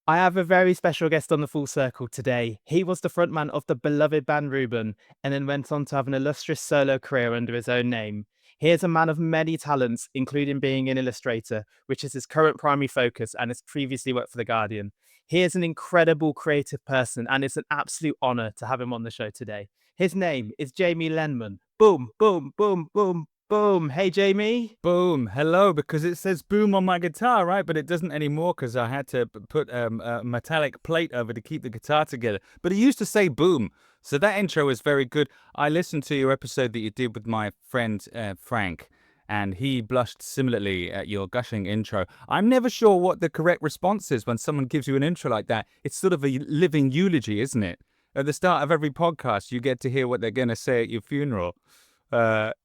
I have a very special guest on the Full Circle today. He was the frontman of the beloved band Reuben, and then went on to have an illustrious solo career under his own name. He is a man of many talents, including being an illustrator, which is his current primary focus and has previously worked for The Guardian. He is an incredible creative person, and it's an absolute honor to have him on the show today. His name is Jamie Lenman. Boom, boom, boom, boom, boom. Hey, Jamie. Boom. Hello, because it says boom on my guitar, right? But it doesn't anymore because I had to put a metallic plate over to keep the guitar together. But it used to say boom. So that intro is very good. I listened to your episode that you did with my friend Frank, and he blushed similarly at your gushing intro. I'm never sure what the correct response is when someone gives you an intro like that. It's sort of a living eulogy, isn't it? At the start of every podcast, you get to hear what they're going to say at your funeral.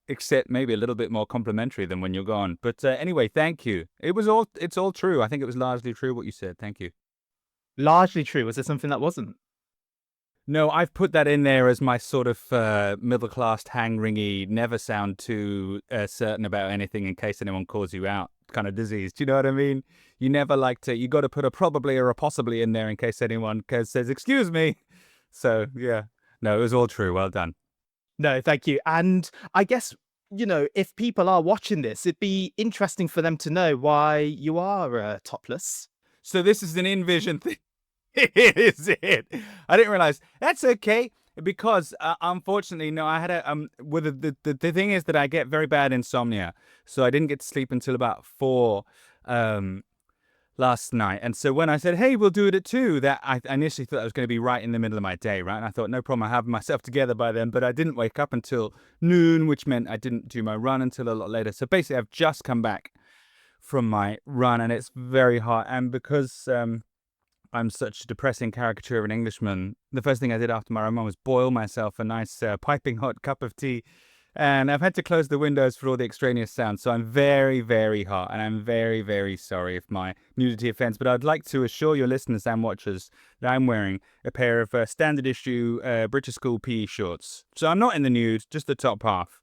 Except maybe a little bit more complimentary than when you're gone. But anyway, thank you. It's all true. I think it was largely true what you said. Thank you. Largely true. Was there something that wasn't? No, I've put that in there as my sort of middle-class, hang-ringy, never sound too certain about anything in case anyone calls you out kind of disease. Do you know what I mean? You never like to, you got to put a probably or a possibly in there in case anyone says, excuse me. So, yeah. No, it was all true. Well done. No, thank you. And I guess, if people are watching this, it'd be interesting for them to know why you are topless. So this is an InVision thing. Is it? I didn't realize. That's okay because unfortunately, no, I had a well, the thing is that I get very bad insomnia, so I didn't get to sleep until about 4 last night. And so when I said, "Hey, we'll do it at 2," that I initially thought I was going to be right in the middle of my day, right? And I thought, no problem, I have myself together by then. But I didn't wake up until noon, which meant I didn't do my run until a lot later. So basically, I've just come back from my run, and it's very hot. And because I'm such a depressing caricature of an Englishman, the first thing I did after my run was boil myself a nice piping hot cup of tea. And I've had to close the windows for all the extraneous sounds. So I'm very, very hot. And I'm very, very sorry if my nudity offends. But I'd like to assure your listeners and watchers that I'm wearing a pair of standard issue British School PE shorts. So I'm not in the nude, just the top half.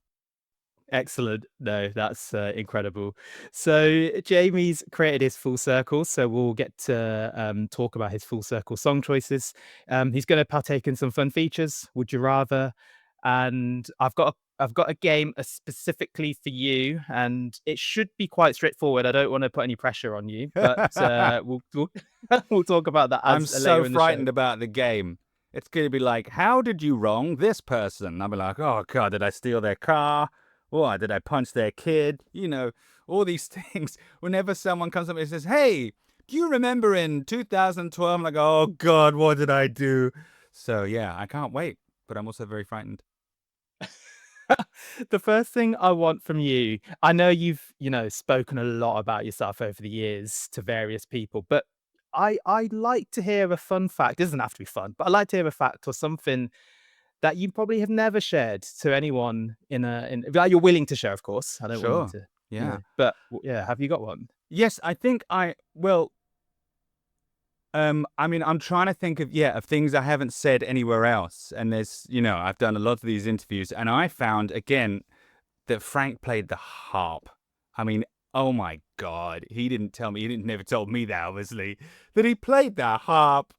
Excellent. No, that's incredible. So Jamie's created his Full Circle, so we'll get to talk about his Full Circle song choices. He's going to partake in some fun features. Would you rather? And I've got a game specifically for you, and it should be quite straightforward. I don't want to put any pressure on you, but we'll talk about that I'm as later so in the show. frightened about the game. It's going to be like, how did you wrong this person? I'll be like, oh, God, did I steal their car? Or did I punch their kid? You know, all these things. Whenever someone comes up and says, hey, do you remember in 2012? I'm like, oh, God, what did I do? So, yeah, I can't wait. But I'm also very frightened. The first thing I want from you, I know you've, spoken a lot about yourself over the years to various people, but I like to hear a fun fact. It doesn't have to be fun, but I like to hear a fact or something that you probably have never shared to anyone like you're willing to share, of course. I don't want you Sure. to, Yeah. but yeah, have you got one? Yes, I think I mean, I'm trying to think of things I haven't said anywhere else. And there's, I've done a lot of these interviews, and I found again that Frank played the harp. I mean, oh my God, he didn't tell me. He didn't never told me that, obviously, that he played the harp.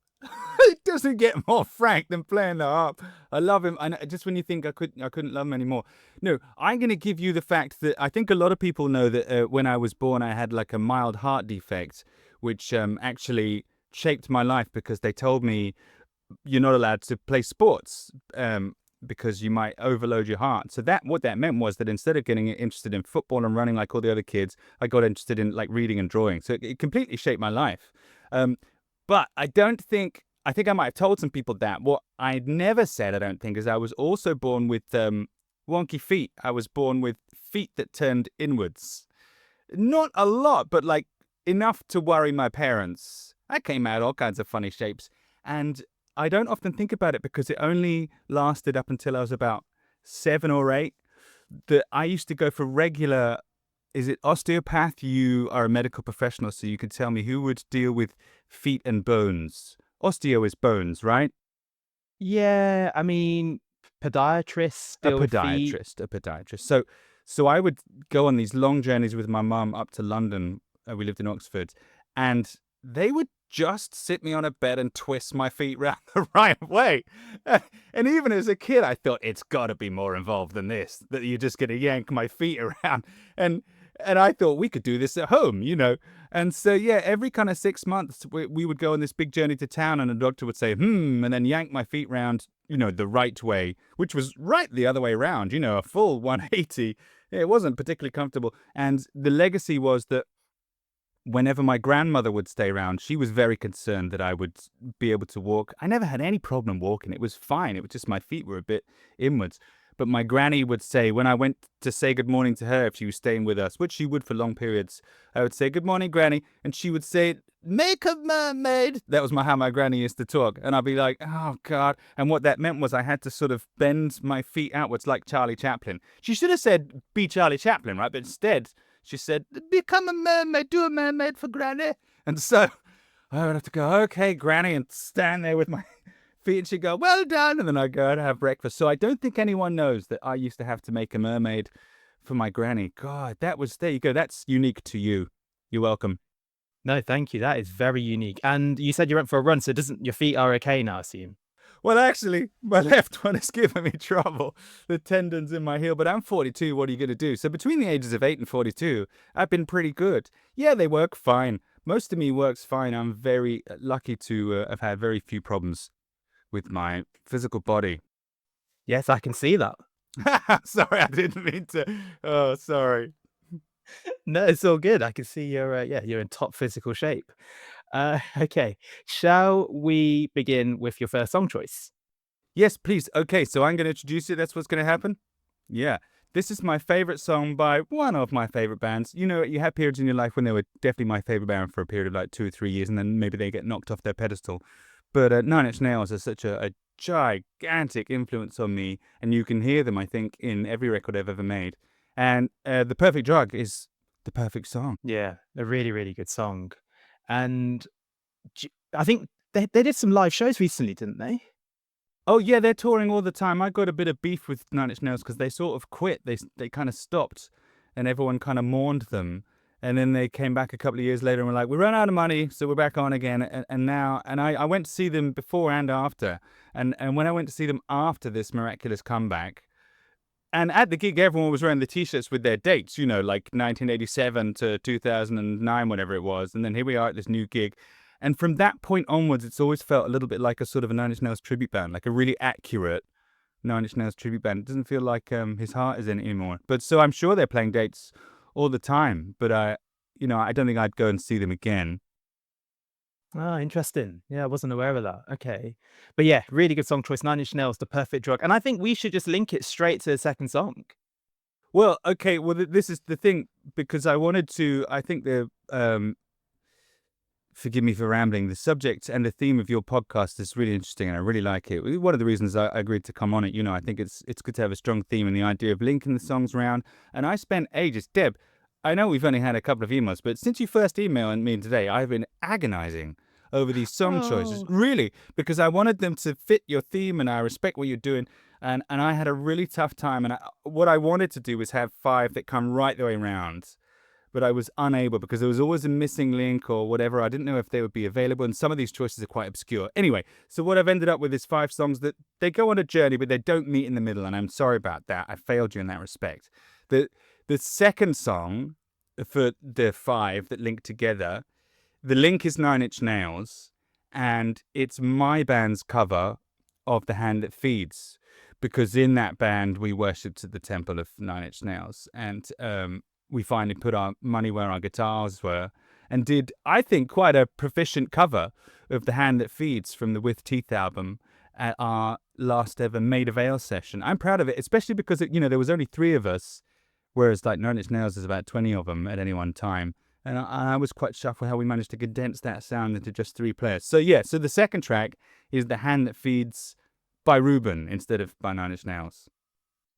It doesn't get more Frank than playing the harp. I love him. And just when you think I couldn't love him anymore. No, I'm going to give you the fact that I think a lot of people know that when I was born, I had like a mild heart defect, which actually shaped my life because they told me you're not allowed to play sports because you might overload your heart. So what that meant was that instead of getting interested in football and running like all the other kids, I got interested in like reading and drawing. So it completely shaped my life. But I think I might have told some people that. What I'd never said, I don't think, is I was also born with wonky feet. I was born with feet that turned inwards. Not a lot, but like enough to worry my parents. I came out all kinds of funny shapes. And I don't often think about it because it only lasted up until I was about 7 or 8. That I used to go for regular. Is it osteopath? You are a medical professional, so you could tell me who would deal with feet and bones. Osteo is bones, right? Yeah, I mean, podiatrists A deal with feet. podiatrist. So I would go on these long journeys with my mum up to London. We lived in Oxford, and they would just sit me on a bed and twist my feet round the right way. And even as a kid, I thought it's got to be more involved than this, that you're just going to yank my feet around. And and I thought we could do this at home, you know. And so, yeah, every kind of 6 months, we would go on this big journey to town, and the doctor would say, and then yank my feet round, the right way, which was right the other way around, a full 180. It wasn't particularly comfortable. And the legacy was that whenever my grandmother would stay around, she was very concerned that I would be able to walk. I never had any problem walking. It was fine. It was just my feet were a bit inwards. But my granny would say, when I went to say good morning to her if she was staying with us, which she would for long periods, I would say, "Good morning, Granny." And she would say, "Make a mermaid." That was how my granny used to talk. And I'd be like, oh, God. And what that meant was I had to sort of bend my feet outwards like Charlie Chaplin. She should have said, "Be Charlie Chaplin," right? But instead, she said, "Become a mermaid, do a mermaid for Granny." And so I would have to go, "Okay, Granny," and stand there with my feet, and she'd go, "Well done." And then I'd go to have breakfast. So I don't think anyone knows that I used to have to make a mermaid for my granny. God, there you go. That's unique to you. You're welcome. No, thank you. That is very unique. And you said you went for a run, so doesn't your feet are okay now, I assume? Well, actually, my left one is giving me trouble. The tendons in my heel, but I'm 42. What are you going to do? So between the ages of 8 and 42, I've been pretty good. Yeah, they work fine. Most of me works fine. I'm very lucky to have had very few problems with my physical body. Yes, I can see that. Sorry, I didn't mean to. Oh, sorry. No, it's all good. I can see you're, yeah, you're in top physical shape. Okay, shall we begin with your first song choice? Yes, please. Okay, so I'm going to introduce it. That's what's going to happen. Yeah. This is my favorite song by one of my favorite bands. You have periods in your life when they were definitely my favorite band for a period of like 2 or 3 years, and then maybe they get knocked off their pedestal. But Nine Inch Nails are such a gigantic influence on me, and you can hear them, I think, in every record I've ever made. And The Perfect Drug is the perfect song. Yeah, a really, really good song. And I think they did some live shows recently, didn't they? Oh yeah, they're touring all the time. I got a bit of beef with Nine Inch Nails because they sort of quit. They kind of stopped, and everyone kind of mourned them. And then they came back a couple of years later and were like, "We ran out of money, so we're back on again." And now, I went to see them before and after. And when I went to see them after this miraculous comeback, and at the gig, everyone was wearing the T-shirts with their dates, like 1987 to 2009, whatever it was. And then here we are at this new gig. And from that point onwards, it's always felt a little bit like a sort of a Nine Inch Nails tribute band, like a really accurate Nine Inch Nails tribute band. It doesn't feel like his heart is in it anymore. But so I'm sure they're playing dates all the time. But I don't think I'd go and see them again. Ah, interesting. Yeah, I wasn't aware of that. Okay. But yeah, really good song choice. Nine Inch Nails, The Perfect Drug. And I think we should just link it straight to the second song. Well, okay. Well, this is the thing because I wanted to. I think forgive me for rambling. The subject and the theme of your podcast is really interesting, and I really like it. One of the reasons I agreed to come on it, I think it's good to have a strong theme and the idea of linking the songs around. And I spent ages, Deb. I know we've only had a couple of emails, but since you first emailed me today, I've been agonizing over these song choices, Oh. really, because I wanted them to fit your theme, and I respect what you're doing. And I had a really tough time. And what I wanted to do was have 5 that come right the way around, but I was unable because there was always a missing link or whatever. I didn't know if they would be available, and some of these choices are quite obscure. Anyway, so what I've ended up with is 5 songs that they go on a journey, but they don't meet in the middle, and I'm sorry about that. I failed you in that respect. The second song for the 5 that link together, the link is Nine Inch Nails, and it's my band's cover of The Hand That Feeds, because in that band we worshipped at the temple of Nine Inch Nails, and we finally put our money where our guitars were and did, I think, quite a proficient cover of The Hand That Feeds from the With Teeth album at our last ever Made of Ale session. I'm proud of it, especially because, there was only 3 of us, whereas like Nine Inch Nails is about 20 of them at any one time. And I was quite shocked with how we managed to condense that sound into just 3 players. So yeah, so the second track is The Hand That Feeds by Reuben instead of by Nine Inch Nails.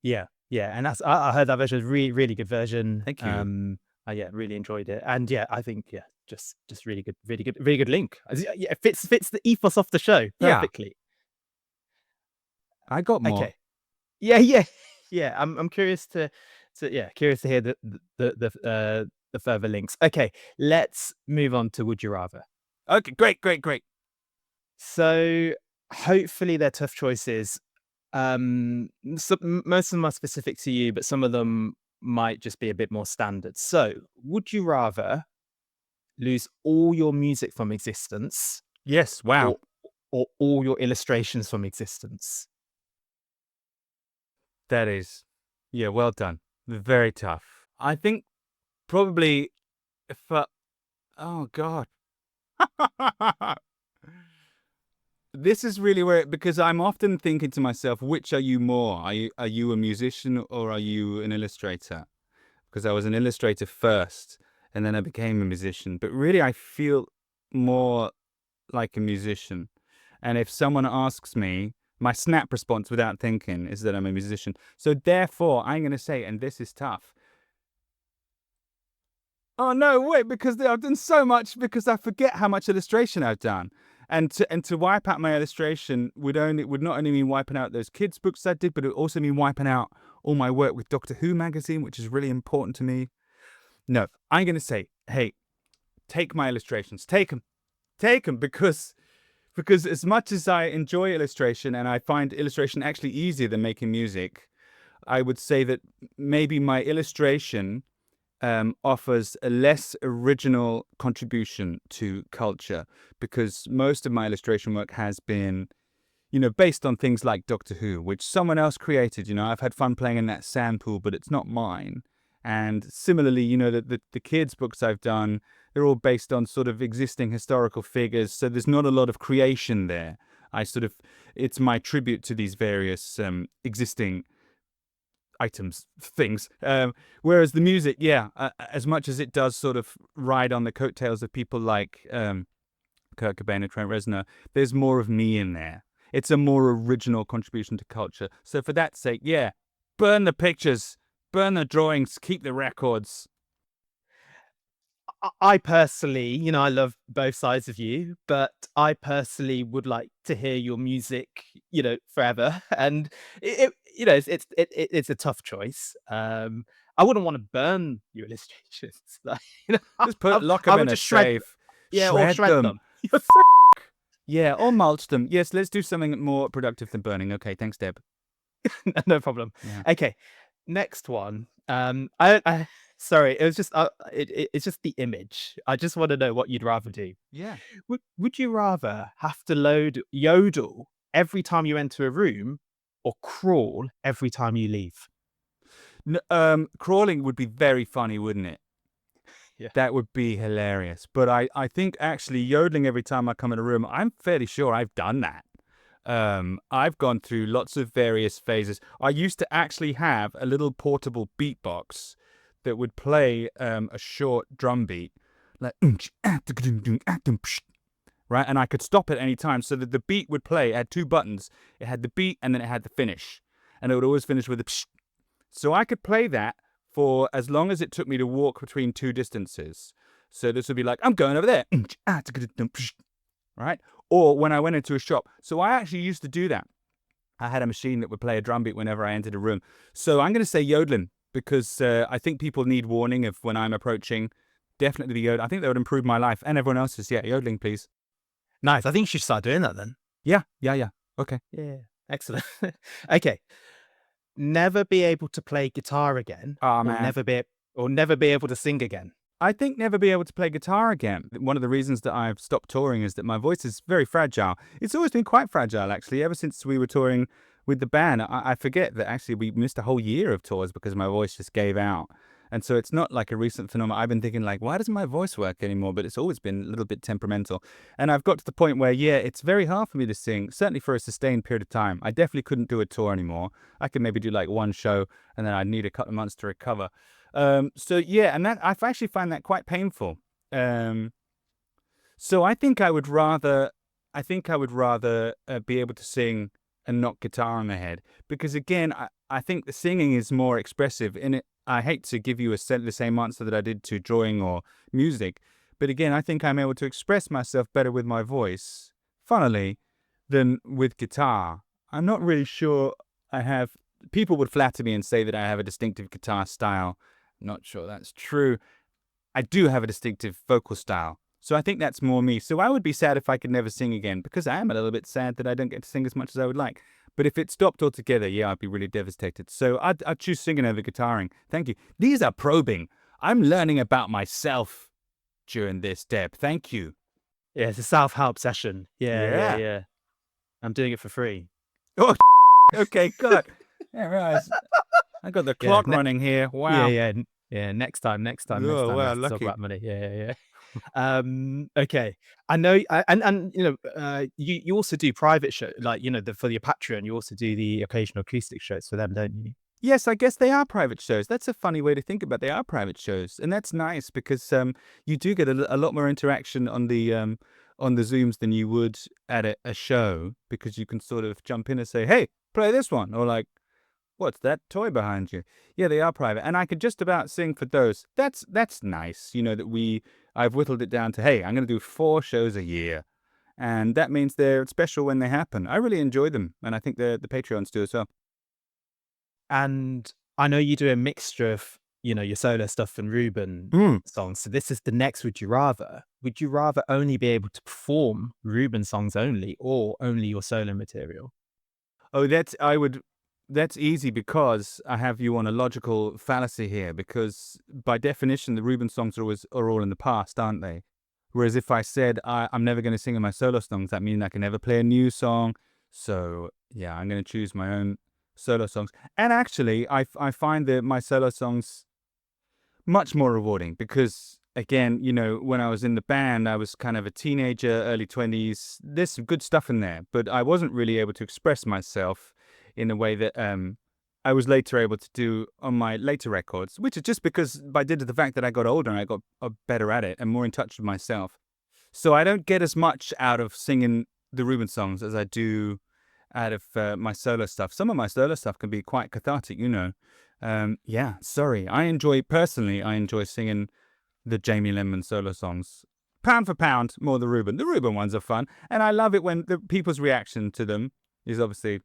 Yeah, yeah, and I heard that version was really, really good version. Thank you. I yeah, really enjoyed it, and yeah, I think yeah, just really good link. Yeah, it fits the ethos of the show Yeah, perfectly. I got more. Okay, yeah, yeah, yeah. I'm curious curious to hear the further links. Okay, let's move on to Would You Rather. Okay, great, great, great. So hopefully they're tough choices. Most of them are specific to you, but some of them might just be a bit more standard. So, would you rather lose all your music from existence Yes, wow. or all your illustrations from existence? That is, yeah, well done. Very tough. I think probably if, oh God. This is really where, because I'm often thinking to myself, which are you more? Are you a musician or are you an illustrator? Because I was an illustrator first and then I became a musician. But really, I feel more like a musician. And if someone asks me, my snap response without thinking is that I'm a musician. So therefore, I'm going to say, and this is tough. Oh no, wait, because I've done so much because I forget how much illustration I've done. And to wipe out my illustration would not only mean wiping out those kids' books I did, but it would also mean wiping out all my work with Doctor Who magazine, which is really important to me. No, I'm going to say, hey, take my illustrations, take them, because as much as I enjoy illustration and I find illustration actually easier than making music, I would say that maybe my illustration offers a less original contribution to culture, because most of my illustration work has been, based on things like Doctor Who, which someone else created. I've had fun playing in that sand pool, but it's not mine. And similarly, the kids' books I've done, they're all based on sort of existing historical figures. So there's not a lot of creation there. It's my tribute to these various existing items, things. Whereas the music, yeah, as much as it does sort of ride on the coattails of people like Kurt Cobain and Trent Reznor, there's more of me in there. It's a more original contribution to culture. So for that sake, yeah, burn the pictures, burn the drawings, keep the records. I personally, I love both sides of you, but I personally would like to hear your music, forever. And it's a tough choice. I wouldn't want to burn your illustrations. Like, Just lock I them would in a just shred, safe, yeah, or shred shred them. them. Yeah, or mulch them. Yes, let's do something more productive than burning. Okay, thanks, Deb. No problem. Yeah. Okay, next one. I sorry, it was just it's just the image. I just want to know what you'd rather do. Yeah. Would you rather have to load yodel every time you enter a room or crawl every time you leave? Crawling would be very funny, wouldn't it? Yeah. That would be hilarious. But I think actually yodeling every time I come in a room, I'm fairly sure I've done that. I've gone through lots of various phases. I used to actually have a little portable beatbox that would play a short drum beat, like right, and I could stop at any time so that the beat would play. It had two buttons. It had the beat and then it had the finish, and it would always finish with a psh. So I could play that for as long as it took me to walk between two distances. So this would be like, I'm going over there, right? Or when I went into a shop. So I actually used to do that. I had a machine that would play a drum beat whenever I entered a room. So I'm going to say yodeling, because I think people need warning of when I'm approaching. Definitely the yodel. I think that would improve my life and everyone else's. Yeah, yodeling, please. Nice. I think you should start doing that then. Yeah, yeah, yeah. Okay. Yeah. Excellent. Okay. Never be able to play guitar again Oh, or man. never be able to sing again. I think never be able to play guitar again. One of the reasons that I've stopped touring is that my voice is very fragile. It's always been quite fragile, actually, ever since we were touring with the band. I forget that actually we missed a whole year of tours because my voice just gave out. And so it's not like a recent phenomenon. I've been thinking like, why doesn't my voice work anymore? But it's always been a little bit temperamental. And I've got to the point where, yeah, it's very hard for me to sing, certainly for a sustained period of time. I definitely couldn't do a tour anymore. I could maybe do like one show and then I'd need a couple of months to recover. So yeah, and that I've actually find that quite painful. Um, so I think I would rather be able to sing and not guitar on the head, because again, I think the singing is more expressive. In it, I hate to give you the same answer that I did to drawing or music, but again, I think I'm able to express myself better with my voice, funnily, than with guitar. I'm not really sure I have. People would flatter me and say that I have a distinctive guitar style. Not sure that's true. I do have a distinctive vocal style. So I think that's more me. So I would be sad if I could never sing again, because I am a little bit sad that I don't get to sing as much as I would like. But if it stopped altogether, yeah, I'd be really devastated. So I'd choose singing over guitaring. Thank you. These are probing. I'm learning about myself during this, Deb. Thank you. Yeah, it's a self-help session. Yeah, yeah, Yeah. yeah. I'm doing it for free. Oh, okay, good. Yeah, right. I got the Yeah, clock running here. yeah, Wow. yeah, yeah. Next Oh, time we wow, have to talk lucky. about money. Yeah, yeah, yeah. Okay. I know, and you also do private show, like for your Patreon. You also do the occasional acoustic shows for them, don't you? Yes, I guess they are private shows. That's a funny way to think about it. They are private shows, and that's nice because you do get a lot more interaction on the Zooms than you would at a show, because you can sort of jump in and say, "Hey, play this one," or like, "What's that toy behind you?" Yeah, they are private, and I could just about sing for those. That's nice. That I've whittled it down to, hey, I'm going to do 4 shows a year, and that means they're special when they happen. I really enjoy them, and I think the Patreons do as well. And I know you do a mixture of, your solo stuff and Reuben Hmm. songs. So this is the next Would You Rather. Would you rather only be able to perform Reuben songs only or only your solo material? Oh, that's easy, because I have you on a logical fallacy here, because by definition the Reuben songs are all in the past, aren't they? Whereas if I said I'm never going to sing in my solo songs, that means I can never play a new song. So yeah, I'm going to choose my own solo songs. And actually, I find that my solo songs much more rewarding, because again, when I was in the band, I was kind of a teenager, early 20s. There's some good stuff in there, but I wasn't really able to express myself in a way that I was later able to do on my later records, which is just because by dint of the fact that I got older and I got better at it and more in touch with myself. So I don't get as much out of singing the Reuben songs as I do out of my solo stuff. Some of my solo stuff can be quite cathartic. Yeah, sorry. Personally, I enjoy singing the Jamie Lenman solo songs. Pound for pound, more the Reuben. The Reuben ones are fun. And I love it when the people's reaction to them is obviously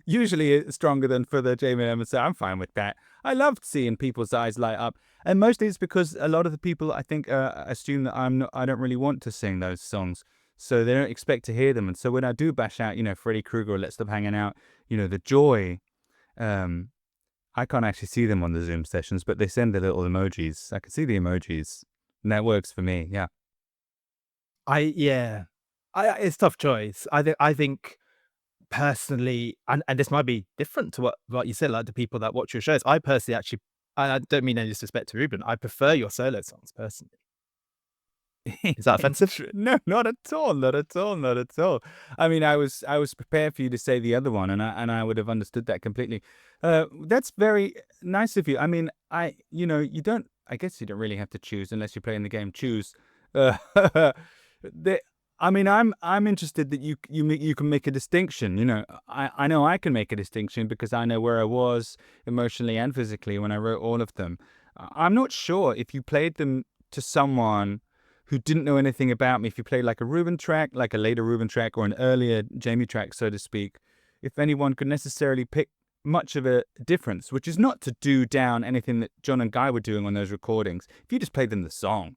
usually stronger than for the Jamie Lenman. So I'm fine with that. I loved seeing people's eyes light up. And mostly it's because a lot of the people, I think, assume that I don't really want to sing those songs. So they don't expect to hear them. And so when I do bash out, Freddy Krueger or Let's Stop Hanging Out, the joy, um, I can't actually see them on the Zoom sessions, but they send the little emojis. I can see the emojis, and that works for me. Yeah. Yeah. It's a tough choice. I think personally, and this might be different to what you said, like the people that watch your shows. I personally actually, I don't mean any disrespect to Ruben. I prefer your solo songs personally. Is that offensive? No, not at all. Not at all. Not at all. I mean, I was prepared for you to say the other one, and I would have understood that completely. That's very nice of you. I mean, you don't. I guess you don't really have to choose unless you're playing the game. Choose. Uh, the, I mean, I'm interested that you can make a distinction. I know I can make a distinction because I know where I was emotionally and physically when I wrote all of them. I'm not sure if you played them to someone who didn't know anything about me, if you played like a Reuben track, like a later Reuben track, or an earlier Jamie track, so to speak, if anyone could necessarily pick much of a difference, which is not to do down anything that John and Guy were doing on those recordings. If you just played them the song,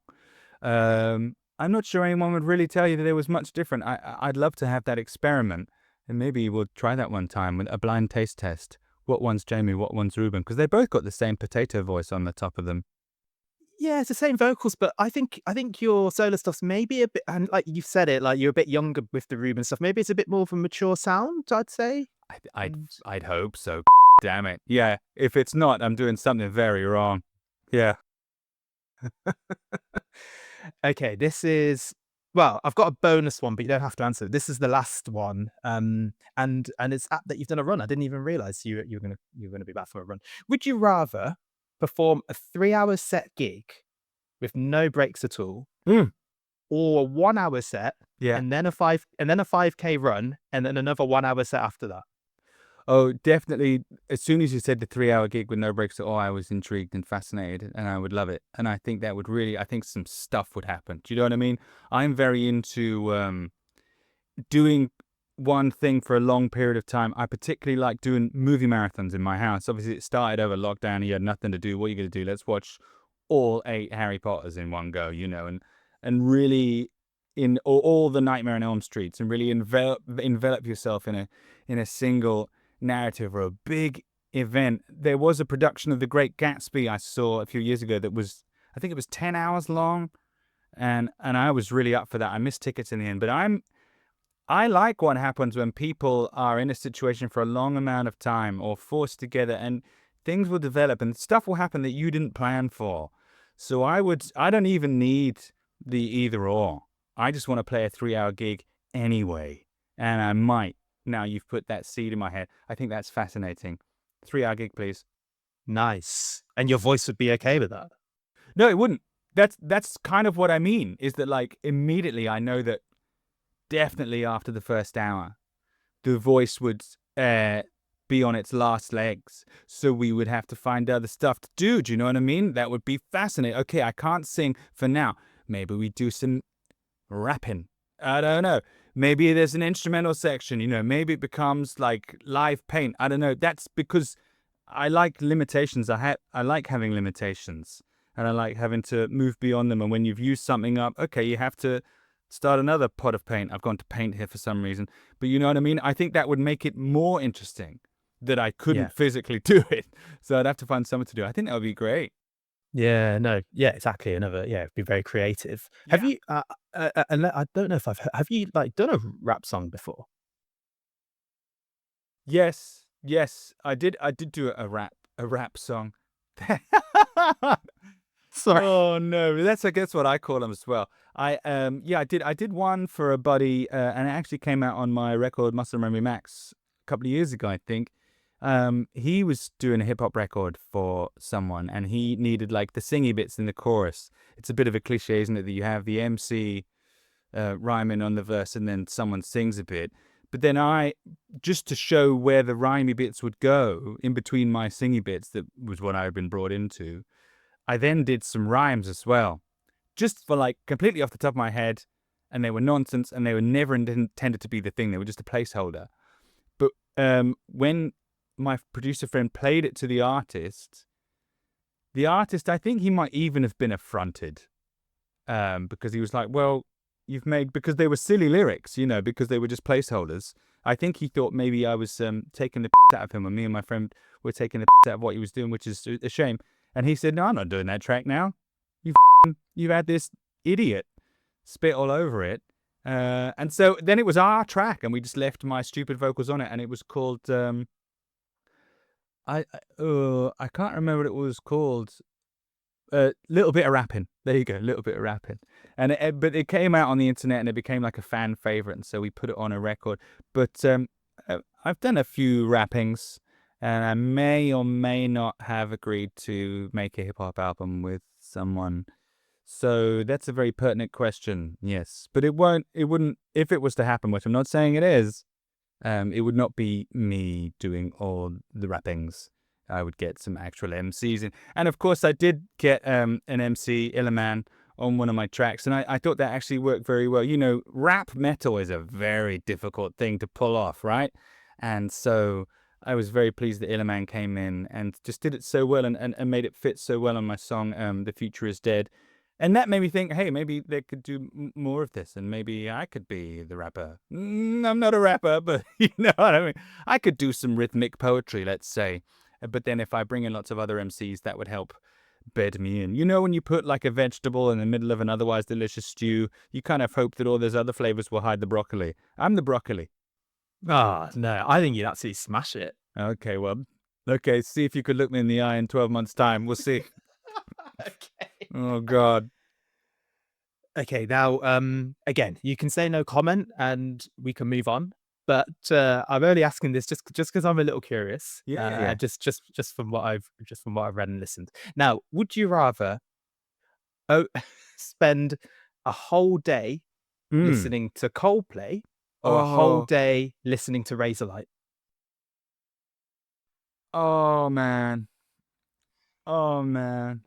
I'm not sure anyone would really tell you that there was much different. I'd love to have that experiment, and maybe we'll try that one time with a blind taste test. What one's Jamie, what one's Reuben? Because they both got the same potato voice on the top of them. Yeah, it's the same vocals, but I think your solo stuff's maybe a bit, and like you've said it, like you're a bit younger with the Ruben stuff. Maybe it's a bit more of a mature sound, I'd say. I'd, I'd, And I'd hope so. Damn it. Yeah, if it's not, I'm doing something very wrong. Yeah. okay, this is well, I've got a bonus one, but you don't have to answer. This is the last one, and it's app that you've done a run. I didn't even realize you were gonna be back for a run. Would you rather perform a 3 hour set gig with no breaks at all, Mm. or a 1 hour set Yeah. and then a 5K run and then another 1 hour set after that? Oh, definitely. As soon as you said the 3 hour gig with no breaks at all, I was intrigued and fascinated, and I would love it. And I think that would really, I think some stuff would happen. Do you know what I mean? I'm very into doing one thing for a long period of time. I particularly like doing movie marathons in my house. Obviously, it started over lockdown. You had nothing to do. What are you going to do? Let's watch all 8 Harry Potters in one go, and and really in all the Nightmare on Elm Streets, and really envelop yourself in a single narrative or a big event. There was a production of The Great Gatsby I saw a few years ago that was, I think it was 10 hours long, and I was really up for that. I missed tickets in the end, but I like what happens when people are in a situation for a long amount of time or forced together, and things will develop and stuff will happen that you didn't plan for. So I don't even need the either or. I just want to play a 3 hour gig anyway. And I might. Now you've put that seed in my head. I think that's fascinating. 3 hour gig, please. Nice. And your voice would be okay with that? No, it wouldn't. That's kind of what I mean, is that like immediately I know that definitely after the first hour, the voice would be on its last legs. So we would have to find other stuff to do. Do you know what I mean? That would be fascinating. Okay, I can't sing for now. Maybe we do some rapping. I don't know. Maybe there's an instrumental section, maybe it becomes like live paint. I don't know. That's because I like limitations. I like having limitations, and I like having to move beyond them. And when you've used something up, okay, you have to start another pot of paint. I've gone to paint here for some reason, but you know what I mean? I think that would make it more interesting that I Yeah. couldn't physically do it. So I'd have to find someone to do it. I think that would be great. Yeah, no. Yeah, exactly. It'd be very creative. Have Yeah. you, and I don't know if have you like done a rap song before? Yes. Yes. I did do a rap song. Sorry. Oh no, that's I guess what I call them as well. I did one for a buddy, and it actually came out on my record Muscle Memory Max a couple of years ago, I think. He was doing a hip hop record for someone, and he needed like the singy bits in the chorus. It's a bit of a cliche, isn't it, that you have the MC rhyming on the verse and then someone sings a bit. But then just to show where the rhymey bits would go in between my singy bits, that was what I had been brought into. I then did some rhymes as well, just for like completely off the top of my head, and they were nonsense, and they were never intended to be the thing. They were just a placeholder. But when my producer friend played it to the artist, I think he might even have been affronted, because he was like, "Well, you've made," because they were silly lyrics, because they were just placeholders. I think he thought maybe I was taking the piss out of him, and me and my friend were taking the piss out of what he was doing, which is a shame. And he said, "No, I'm not doing that track now. You had this idiot spit all over it." And so then it was our track, and we just left my stupid vocals on it, and it was called I can't remember what it was called. Little bit of rapping. There you go, little bit of rapping. And but it came out on the internet, and it became like a fan favorite, and so we put it on a record. But I've done a few rappings, and I may or may not have agreed to make a hip hop album with someone. So that's a very pertinent question. Yes, but it wouldn't, if it was to happen, which I'm not saying it is. It would not be me doing all the rappings. I would get some actual MCs in. And of course, I did get an MC, Illuman, on one of my tracks. And I thought that actually worked very well. Rap metal is a very difficult thing to pull off, right? And so I was very pleased that Illuman came in and just did it so well, and made it fit so well on my song, The Future Is Dead. And that made me think, hey, maybe they could do more of this, and maybe I could be the rapper. I'm not a rapper, but you know what I mean? I could do some rhythmic poetry, let's say. But then if I bring in lots of other MCs, that would help bed me in. When you put like a vegetable in the middle of an otherwise delicious stew, you kind of hope that all those other flavors will hide the broccoli. I'm the broccoli. Ah, no, I think you'd absolutely smash it. Okay, well, okay, see if you could look me in the eye in 12 months' time. We'll see. Okay. Oh, God. Okay, now, again, you can say no comment and we can move on. But I'm only asking this just because I'm a little curious. Yeah, yeah, yeah. Just from what I've read and listened. Now, would you rather spend a whole day Mm. listening to Coldplay or a whole Oh, day listening to Razorlight? oh, man. Oh, man.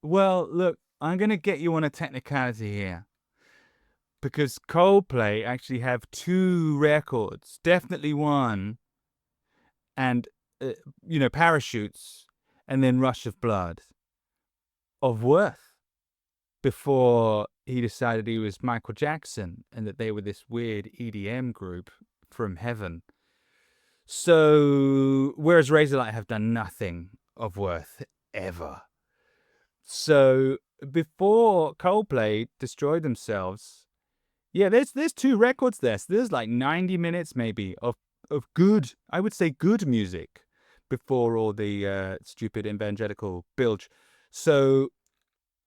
Well, look, I'm going to get you on a technicality here, because Coldplay actually have two records, definitely one, and, Parachutes, and then Rush of Blood, of worth before, he decided he was Michael Jackson and that they were this weird EDM group from heaven. So, whereas Razorlight have done nothing of worth ever. So, before Coldplay destroyed themselves, yeah, there's 2 records there. So there's like 90 minutes maybe of good, I would say good music before all the stupid evangelical bilge. So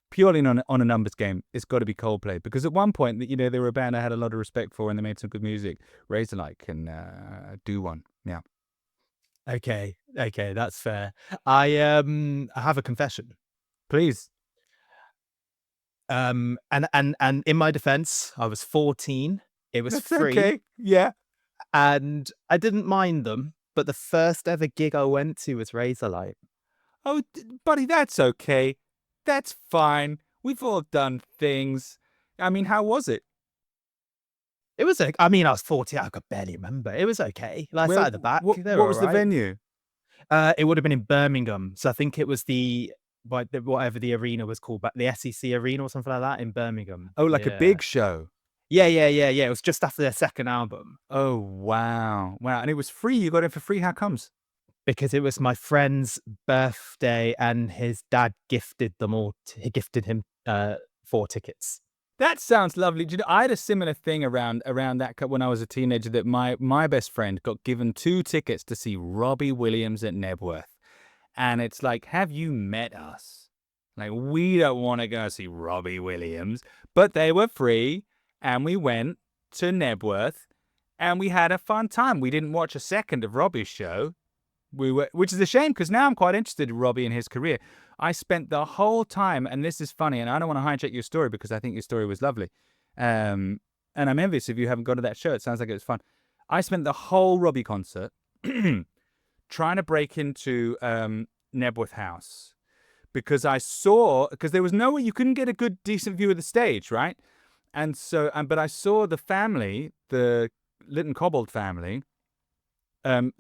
purely on a numbers game, it's got to be Coldplay, because at one point, you know, they were a band I had a lot of respect for and they made some good music. Razorlight can do one. Yeah. Okay, okay, that's fair. I have a confession. Please. And in my defense, I was 14. It was That's free, okay. Yeah. and I didn't mind them. But the first ever gig I went to was Razorlight. Oh, buddy, that's okay. That's fine. We've all done things. I mean, how was it? It was I mean, I was 14. I could barely remember. It was okay. Like, I Well, sat at the back. They were what all was the right. venue? It would have been in Birmingham, so I think it was whatever the arena was called, but the SEC Arena or something like that in Birmingham. Oh, like a Yeah. big show. Yeah. It was just after their second album, Oh, wow. Wow. And it was free. You got it for free. How comes? because it was my friend's birthday and his dad gifted them all he gifted him, 4 tickets. That sounds lovely. Do you know, I had a similar thing around that when I was a teenager, that my best friend got given 2 tickets to see Robbie Williams at Nebworth. And it's like, have you met us? Like, we don't want to go see Robbie Williams, but they were free, and we went to Nebworth, and we had a fun time. We didn't watch a second of Robbie's show, which is a shame, because now I'm quite interested in Robbie and his career. I spent the whole time, and this is funny, and I don't want to hijack your story because I think your story was lovely, and I'm envious if you haven't gone to that show. It sounds like it was fun. I spent the whole Robbie concert trying to break into Nebworth House, because there was nowhere, you couldn't get a good decent view of the stage, right? And so but I saw the family, the Lytton Cobbold family,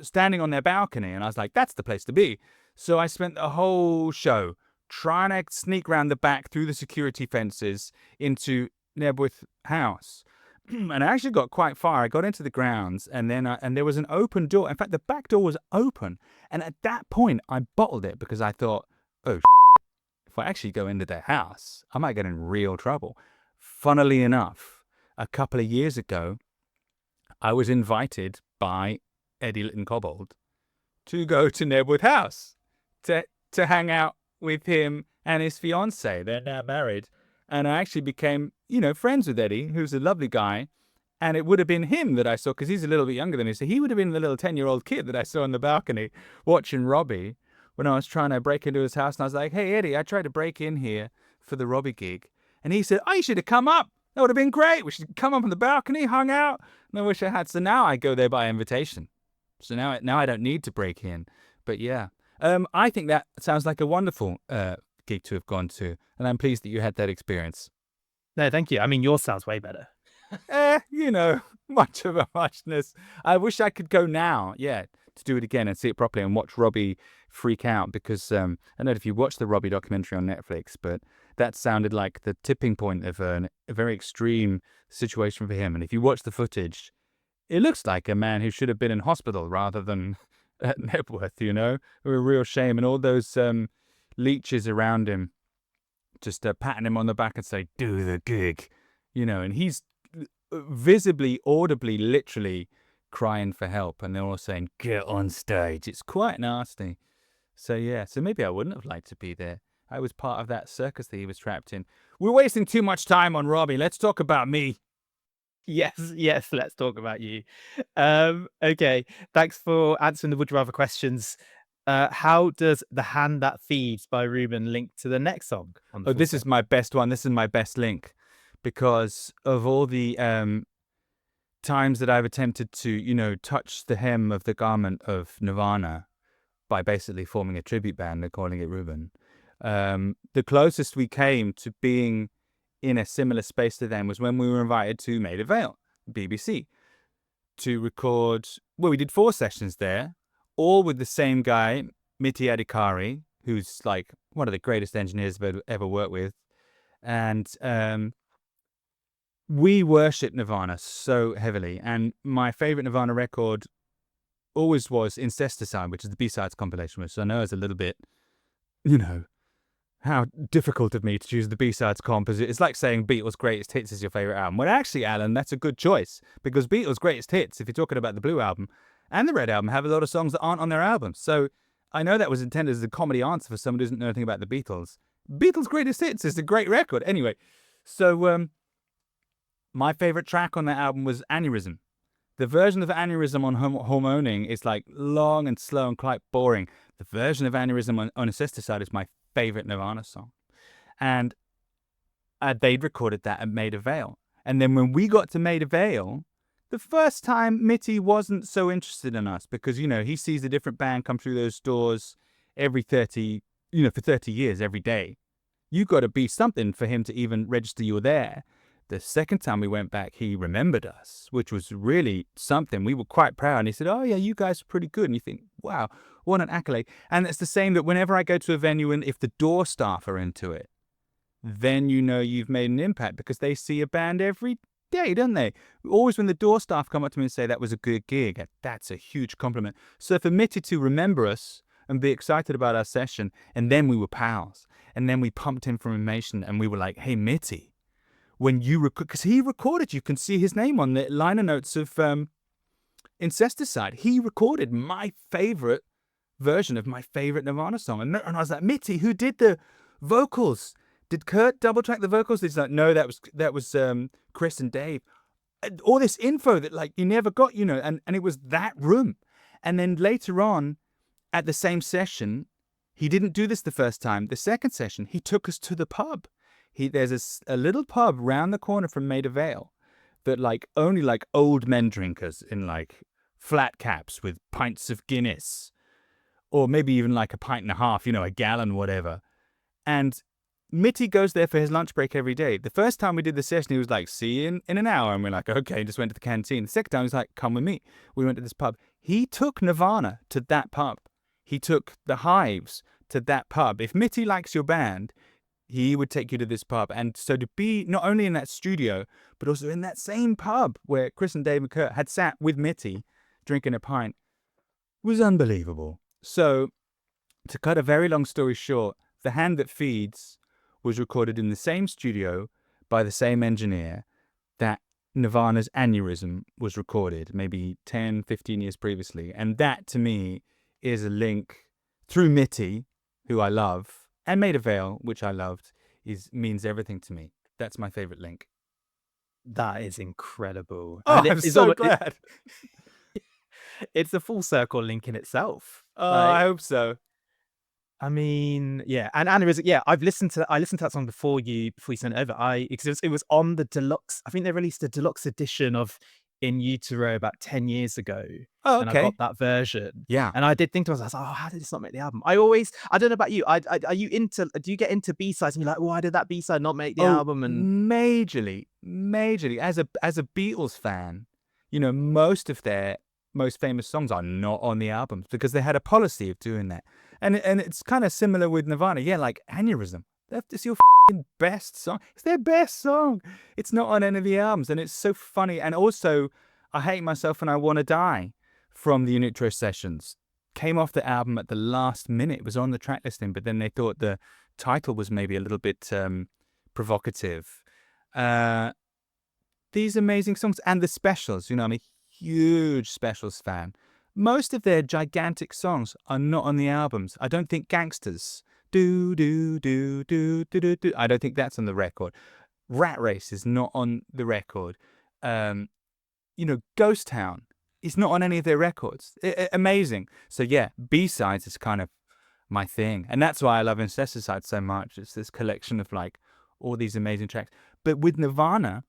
standing on their balcony, and I was like, that's the place to be. So I spent the whole show trying to sneak around the back through the security fences into Nebworth House. And I actually got quite far. I got into the grounds, and then and there was an open door. In fact, the back door was open. And at that point, I bottled it, because I thought, oh, if I actually go into their house, I might get in real trouble. Funnily enough, a couple of years ago, I was invited by Eddie Lytton Cobbold to go to Nebworth House to hang out with him and his fiancée. They're now married. And I actually became, friends with Eddie, who's a lovely guy. And it would have been him that I saw, because he's a little bit younger than me. So he would have been the little 10-year-old kid that I saw on the balcony watching Robbie when I was trying to break into his house. And I was like, hey, Eddie, I tried to break in here for the Robbie gig. And he said, oh, you should have come up. That would have been great. We should come up on the balcony, hung out. And I wish I had. So now I go there by invitation. So now I don't need to break in. But yeah, I think that sounds like a wonderful gig to have gone to. And I'm pleased that you had that experience. No, thank you. I mean, yours sounds way better. Much of a muchness. I wish I could go now, to do it again and see it properly and watch Robbie freak out, because I don't know if you watched the Robbie documentary on Netflix, but that sounded like the tipping point of a very extreme situation for him. And if you watch the footage, it looks like a man who should have been in hospital rather than at Nebworth, a real shame. And all those leeches around him just patting him on the back and say, do the gig, and he's visibly, audibly, literally crying for help. And they're all saying, get on stage. It's quite nasty. So, yeah, so maybe I wouldn't have liked to be there. I was part of that circus that he was trapped in. We're wasting too much time on Robbie. Let's talk about me. Yes, let's talk about you. Okay, thanks for answering the would you rather questions. How does The Hand That Feeds by Reuben link to the next song on the Oh, full this set? is my best one. This is my best link, because of all the times that I've attempted to, touch the hem of the garment of Nirvana by basically forming a tribute band and calling it Reuben. The closest we came to being in a similar space to them was when we were invited to Maida Vale, BBC, to record. Well, we did 4 sessions there, all with the same guy, Miti Adhikari, who's like one of the greatest engineers I've ever worked with. And we worship Nirvana so heavily, and my favorite Nirvana record always was Incesticide, which is the B-sides compilation, which I know is a little bit, you know, how difficult of me to choose the B-sides comp. It's like saying Beatles' Greatest Hits is your favorite album. Well, actually, Alan, that's a good choice, because Beatles' Greatest Hits, if you're talking about the Blue Album and the Red Album, have a lot of songs that aren't on their albums. So I know that was intended as a comedy answer for someone who doesn't know anything about the Beatles. Beatles' Greatest Hits is a great record. Anyway, so my favorite track on that album was Aneurysm. The version of Aneurysm on Hormoning is like long and slow and quite boring. The version of Aneurysm on Incesticide is my favorite Nirvana song. And they'd recorded that at Maida Vale. And then when we got to Maida Vale, the first time Mitty wasn't so interested in us because, you know, he sees a different band come through those doors every 30, you know, for 30 years every day. You got to be something for him to even register you were there. The second time we went back, he remembered us, which was really something. We were quite proud. And he said, oh, yeah, you guys are pretty good. And you think, wow, what an accolade. And it's the same that whenever I go to a venue and if the door staff are into it, then you know you've made an impact because they see a band every day, don't they? Always when the door staff come up to me and say that was a good gig, that's a huge compliment. So for Mitty to remember us and be excited about our session, and then we were pals, and then we pumped information and we were like, hey, Mitty, when you record, because he recorded, you can see his name on the liner notes of Incesticide. He recorded my favorite version of my favorite Nirvana song. And I was like, Mitty, who did the vocals? Did Kurt double track the vocals? He's like, no, that was Chris and Dave. All this info that like you never got, you know, and it was that room. And then later on at the same session, he didn't do this the first time. The second session, he took us to the pub. There's a little pub round the corner from Maida Vale that like only like old men drinkers in like flat caps with pints of Guinness, or maybe even like a pint and a half, you know, a gallon, whatever. And Mitty goes there for his lunch break every day. The first time we did the session, he was like, see you in an hour. And we're like, okay, just went to the canteen. The second time, he was like, come with me. We went to this pub. He took Nirvana to that pub. He took the Hives to that pub. If Mitty likes your band, he would take you to this pub. And so to be not only in that studio, but also in that same pub where Chris and Dave and Kurt had sat with Mitty drinking a pint was unbelievable. So to cut a very long story short, The Hand That Feeds was recorded in the same studio by the same engineer that Nirvana's Aneurysm was recorded maybe 10, 15 years previously. And that to me is a link through Mitty, who I love, and Maida Vale, which I loved, means everything to me. That's my favorite link. That is incredible. Oh, And I'm so glad. It's a full circle link in itself. Oh, Like, I hope so. I mean, yeah, and Aneurysm, yeah, I listened to that song before you sent it over. Because it was on the deluxe. I think they released a deluxe edition of In Utero about 10 years ago. Oh, And I okay. got that version. Yeah. And I did think to myself, oh, how did this not make the album? I don't know about you. Are you do you get into B-sides and you're like, why did that B-side not make the album? And majorly. As a Beatles fan, you know, most of their most famous songs are not on the albums because they had a policy of doing that. And it's kind of similar with Nirvana. Yeah, like Aneurysm. It's your best song. It's their best song. It's not on any of the albums. And it's so funny. And also, I Hate Myself and I Want to Die from the In Utero sessions came off the album at the last minute. It was on the track listing, but then they thought the title was maybe a little bit provocative. These amazing songs and the specials, you know, I'm a huge specials fan. Most of their gigantic songs are not on the albums. I don't think Gangsters, do, do, do, do, do, do, do. I don't think that's on the record. Rat Race is not on the record. You know, Ghost Town is not on any of their records. Amazing. So yeah, B-sides is kind of my thing. And that's why I love Incesticide so much. It's this collection of like all these amazing tracks. But with Nirvana,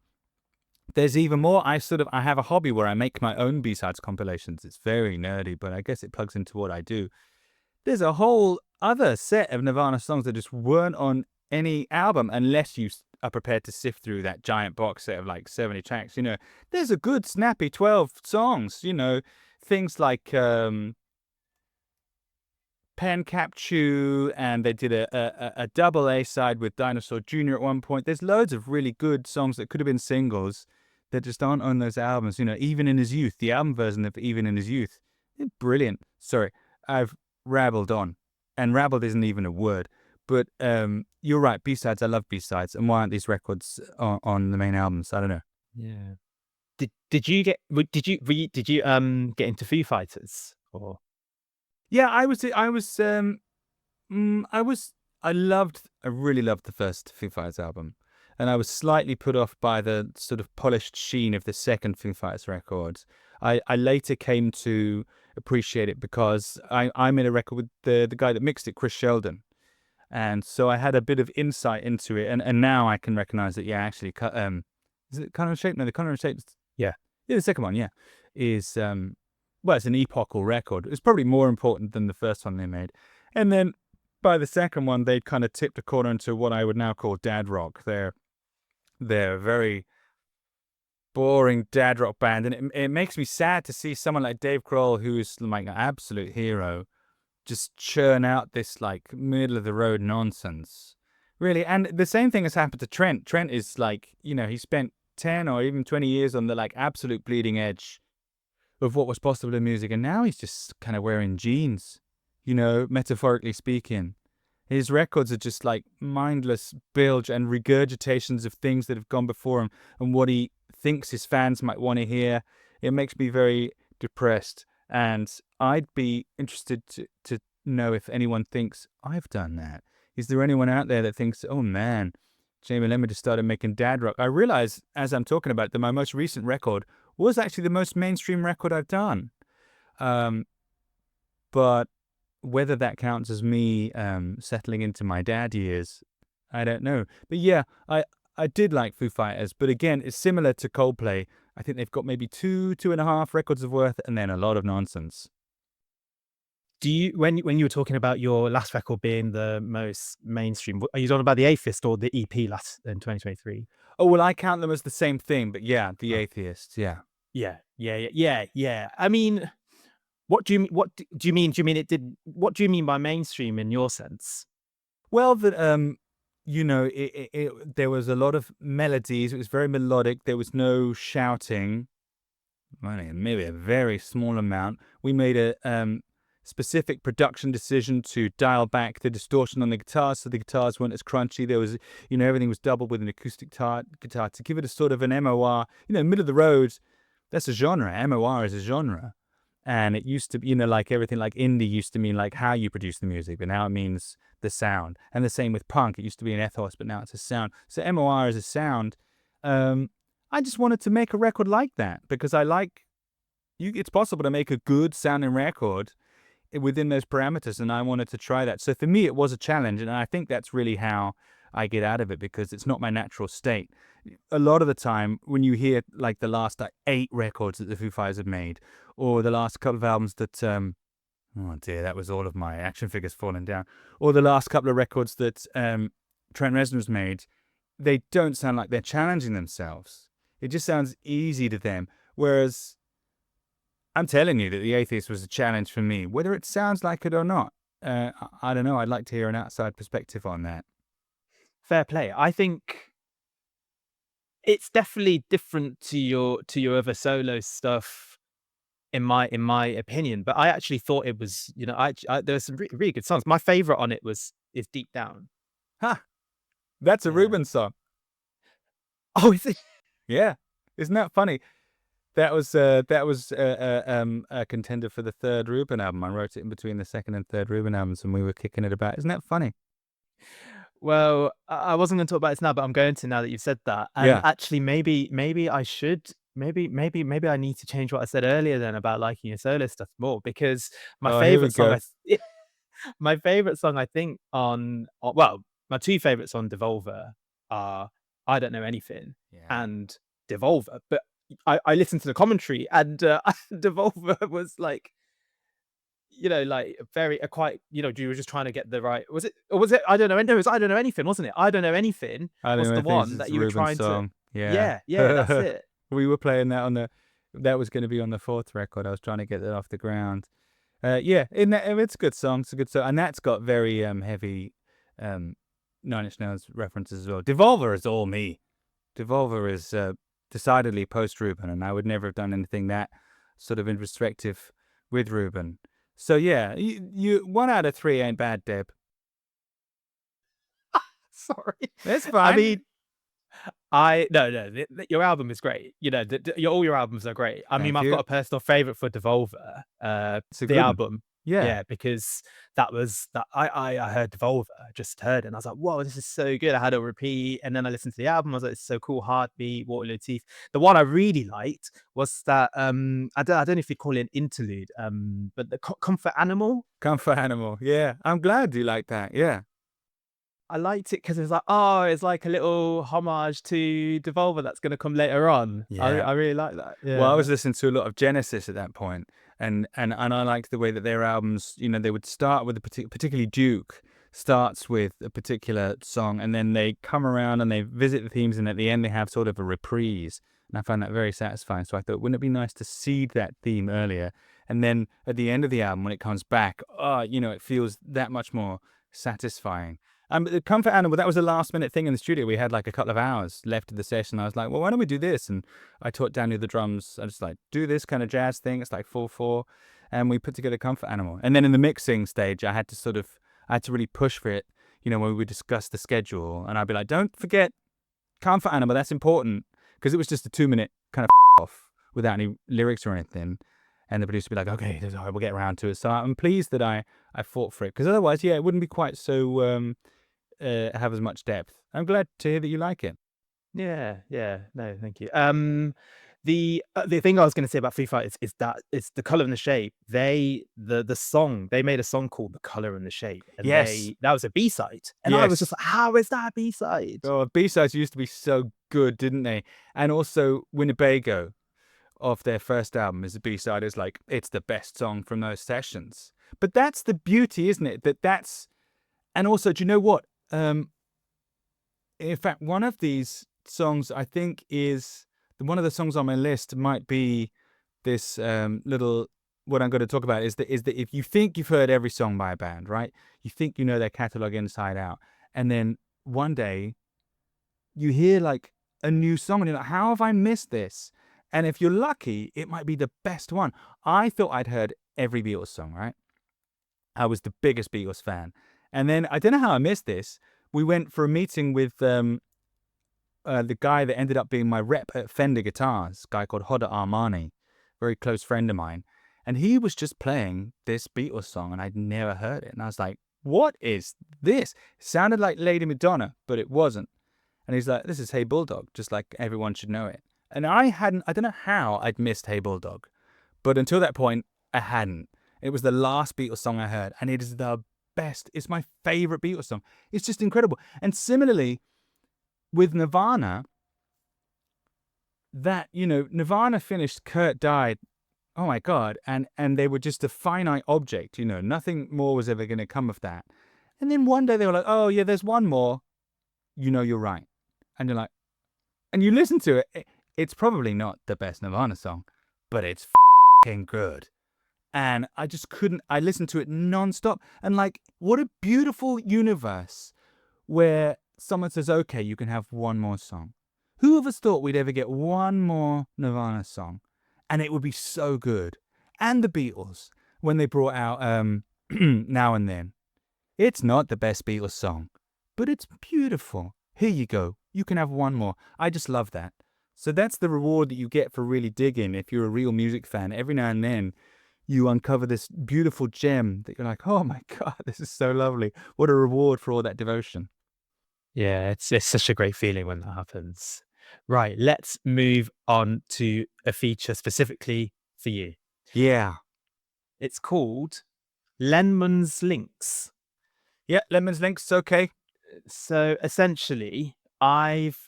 there's even more. I have a hobby where I make my own B-sides compilations. It's very nerdy, but I guess it plugs into what I do. There's a whole other set of Nirvana songs that just weren't on any album unless you are prepared to sift through that giant box set of like 70 tracks. You know, there's a good snappy 12 songs, you know, things like Painkiller Pen Cap Chew, and they did a double A side with Dinosaur Jr. at one point. There's loads of really good songs that could have been singles that just aren't on those albums. You know, Even in His Youth, the album version of Even in His Youth, brilliant. Sorry, I've rabbled on, and rabbled isn't even a word. But you're right, B-sides. I love B-sides, and why aren't these records on the main albums? I don't know. Yeah. Did you get get into Foo Fighters or? Yeah, I really loved the first Foo Fighters album, and I was slightly put off by the sort of polished sheen of the second Foo Fighters record. I later came to appreciate it because I made a record with the guy that mixed it, Chris Sheldon, and so I had a bit of insight into it, and now I can recognize that. Yeah, actually, is it Color and Shape? No, the Color and Shape. Yeah. Yeah, the second one, yeah, is well, it's an epochal record. It's probably more important than the first one they made. And then by the second one, they kind of tipped a corner into what I would now call dad rock. They're a very boring dad rock band, and it makes me sad to see someone like Dave Grohl, who is like an absolute hero, just churn out this like middle of the road nonsense. Really, and the same thing has happened to Trent. Trent is like, you know, he spent 10 or even 20 years on the like absolute bleeding edge of what was possible in music, and now he's just kind of wearing jeans, you know, metaphorically speaking. His records are just like mindless bilge and regurgitations of things that have gone before him and what he thinks his fans might want to hear. It makes me very depressed, and I'd be interested to know if anyone thinks I've done that. Is there anyone out there that thinks, oh man, Jamie Lenman just started making dad rock? I realize as I'm talking about it that my most recent record was actually the most mainstream record I've done. But whether that counts as me settling into my dad years, I don't know. But yeah, I did like Foo Fighters. But again, it's similar to Coldplay. I think they've got maybe 2.5 records of worth and then a lot of nonsense. Do you when you were talking about your last record being the most mainstream, are you talking about the Atheist or the EP last in 2023? Oh, well, I count them as the same thing. But yeah, the Atheists, yeah. Yeah. I mean, what do you do you mean? Do you mean it did? What do you mean by mainstream in your sense? Well, that you know, there was a lot of melodies. It was very melodic. There was no shouting. Well, maybe a very small amount. We made a specific production decision to dial back the distortion on the guitars, so the guitars weren't as crunchy. There was, you know, everything was doubled with an acoustic guitar to give it a sort of an MOR. You know, middle of the road. That's a genre. MOR is a genre. And it used to be, you know, like everything like indie used to mean like how you produce the music, but now it means the sound. And the same with punk. It used to be an ethos, but now it's a sound. So MOR is a sound. I just wanted to make a record like that because I like it's possible to make a good sounding record within those parameters, and I wanted to try that. So for me, it was a challenge, and I think that's really how I get out of it because it's not my natural state. A lot of the time, when you hear like the last 8 records that the Foo Fighters have made, or the last couple of albums that, oh dear, that was all of my action figures falling down, or the last couple of records that Trent Reznor's made, they don't sound like they're challenging themselves. It just sounds easy to them. Whereas I'm telling you that the Atheist was a challenge for me, whether it sounds like it or not. I don't know. I'd like to hear an outside perspective on that. Fair play. I think it's definitely different to your other solo stuff in my opinion. But I actually thought it was, you know, there were some really good songs. My favorite on it is Deep Down. Ha! That's a Yeah. Reuben song. Oh, is it? Yeah. Isn't that funny? That was a contender for the third Reuben album. I wrote it in between the second and third Reuben albums, and we were kicking it about. Isn't that funny? Well, I wasn't going to talk about this now, but I'm going to now that you've said that. And Yeah. actually, maybe I should. Maybe I need to change what I said earlier then about liking your solo stuff more because my Oh, here we favorite song, go. my favorite song, I think well, my 2 favorites on Devolver are I Don't Know Anything Yeah. and Devolver. But I listened to the commentary and Devolver was like, you know, like quite, you know, you were just trying to get the right. Was it? Or was it? I don't know. No, it was I Don't Know Anything, wasn't it? I Don't Know Anything I don't was know. the I think one it's that a you were Reuben trying to. song. Yeah. Yeah, that's it. We were playing that on that was going to be on the fourth record. I was trying to get that off the ground. Yeah, it's a good song. It's a good song, and that's got very heavy um, Nine Inch Nails references as well. Devolver is all me. Devolver is decidedly post Reuben, and I would never have done anything that sort of introspective with Reuben. So yeah, you 1 out of 3 ain't bad, Deb. Sorry. It's I fine. mean, I no no your album is great. You know, all your albums are great. I mean, Thank I've got you. a personal favorite for Devolver, It's a the good one. album. Yeah, Yeah, because that was that I heard Devolver, just heard it, and I was like, "Whoa, this is so good." I had it on repeat, and then I listened to the album. I was like, "It's so cool." Heartbeat, Waterloo Teeth. The one I really liked was that I don't know if you call it an interlude, but the Comfort Animal. Comfort Animal. Yeah, I'm glad you like that. Yeah, I liked it because it was like, oh, it's like a little homage to Devolver that's going to come later on. yeah. I really like that. Well, I Yeah. was listening to a lot of Genesis at that point, and I liked the way that their albums, they would start with particularly Duke starts with a particular song, and then they come around and they visit the themes, and at the end they have sort of a reprise, and I found that very satisfying. So I thought, wouldn't it be nice to seed that theme earlier, and then at the end of the album when it comes back, it feels that much more satisfying. The Comfort Animal, that was a last minute thing in the studio. We had like a couple of hours left of the session. I was like, well, why don't we do this? And I taught Daniel the drums. I just like do this kind of jazz thing. It's like 4/4, and we put together Comfort Animal. And then in the mixing stage, I had to really push for it. When we would discuss the schedule, and I'd be like, don't forget Comfort Animal. That's important, because it was just a 2-minute kind of off without any lyrics or anything. And the producer would be like, okay, all right, we'll get around to it. So I'm pleased that I fought for it, because otherwise, yeah, it wouldn't be quite so have as much depth. I'm glad to hear that you like it. Yeah, yeah. No, thank you. The thing I was going to say about Foo Fighters is that it's the color and the shape. The song they made a song called "The Color and the Shape," and Yes, that was a B side, and I was just yes. like, how is that a B side? Oh, B-sides used to be so good, didn't they? And also Winnebago of their first album as a B-side is like, it's the best song from those sessions. But that's the beauty, isn't it? And also, do you know what? In fact, one of these songs I think is one of the songs on my list might be this little. What I'm going to talk about is that if you think you've heard every song by a band, right? You think you know their catalog inside out, and then one day you hear like a new song and you're like, how have I missed this? And if you're lucky, it might be the best one. I thought I'd heard every Beatles song, right? I was the biggest Beatles fan. And then I don't know how I missed this. We went for a meeting with the guy that ended up being my rep at Fender Guitars, a guy called Hoda Armani, very close friend of mine. And he was just playing this Beatles song and I'd never heard it. And I was like, what is this? It sounded like Lady Madonna, but it wasn't. And he's like, this is Hey Bulldog, just like everyone should know it. And I don't know how I'd missed Hey Bulldog, but until that point, I hadn't. It was the last Beatles song I heard, and it is the best. It's my favorite Beatles song. It's just incredible. And similarly, with Nirvana, Nirvana finished, Kurt died. Oh my God. And they were just a finite object, nothing more was ever going to come of that. And then one day they were like, oh yeah, there's one more. You're right. And you're like, and you listen to it, it's probably not the best Nirvana song, but it's fucking good. And I just couldn't, I listened to it nonstop. And like, what a beautiful universe where someone says, okay, you can have one more song. Who of us thought we'd ever get one more Nirvana song? And it would be so good. And the Beatles, when they brought out Now and Then. It's not the best Beatles song, but it's beautiful. Here you go. You can have one more. I just love that. So that's the reward that you get for really digging. If you're a real music fan, every now and then you uncover this beautiful gem that you're like, oh my God, this is so lovely. What a reward for all that devotion. Yeah, it's such a great feeling when that happens. Right, let's move on to a feature specifically for you. Yeah. It's called Lenman's Links. Yeah, Lemon's Links, okay. So essentially, I've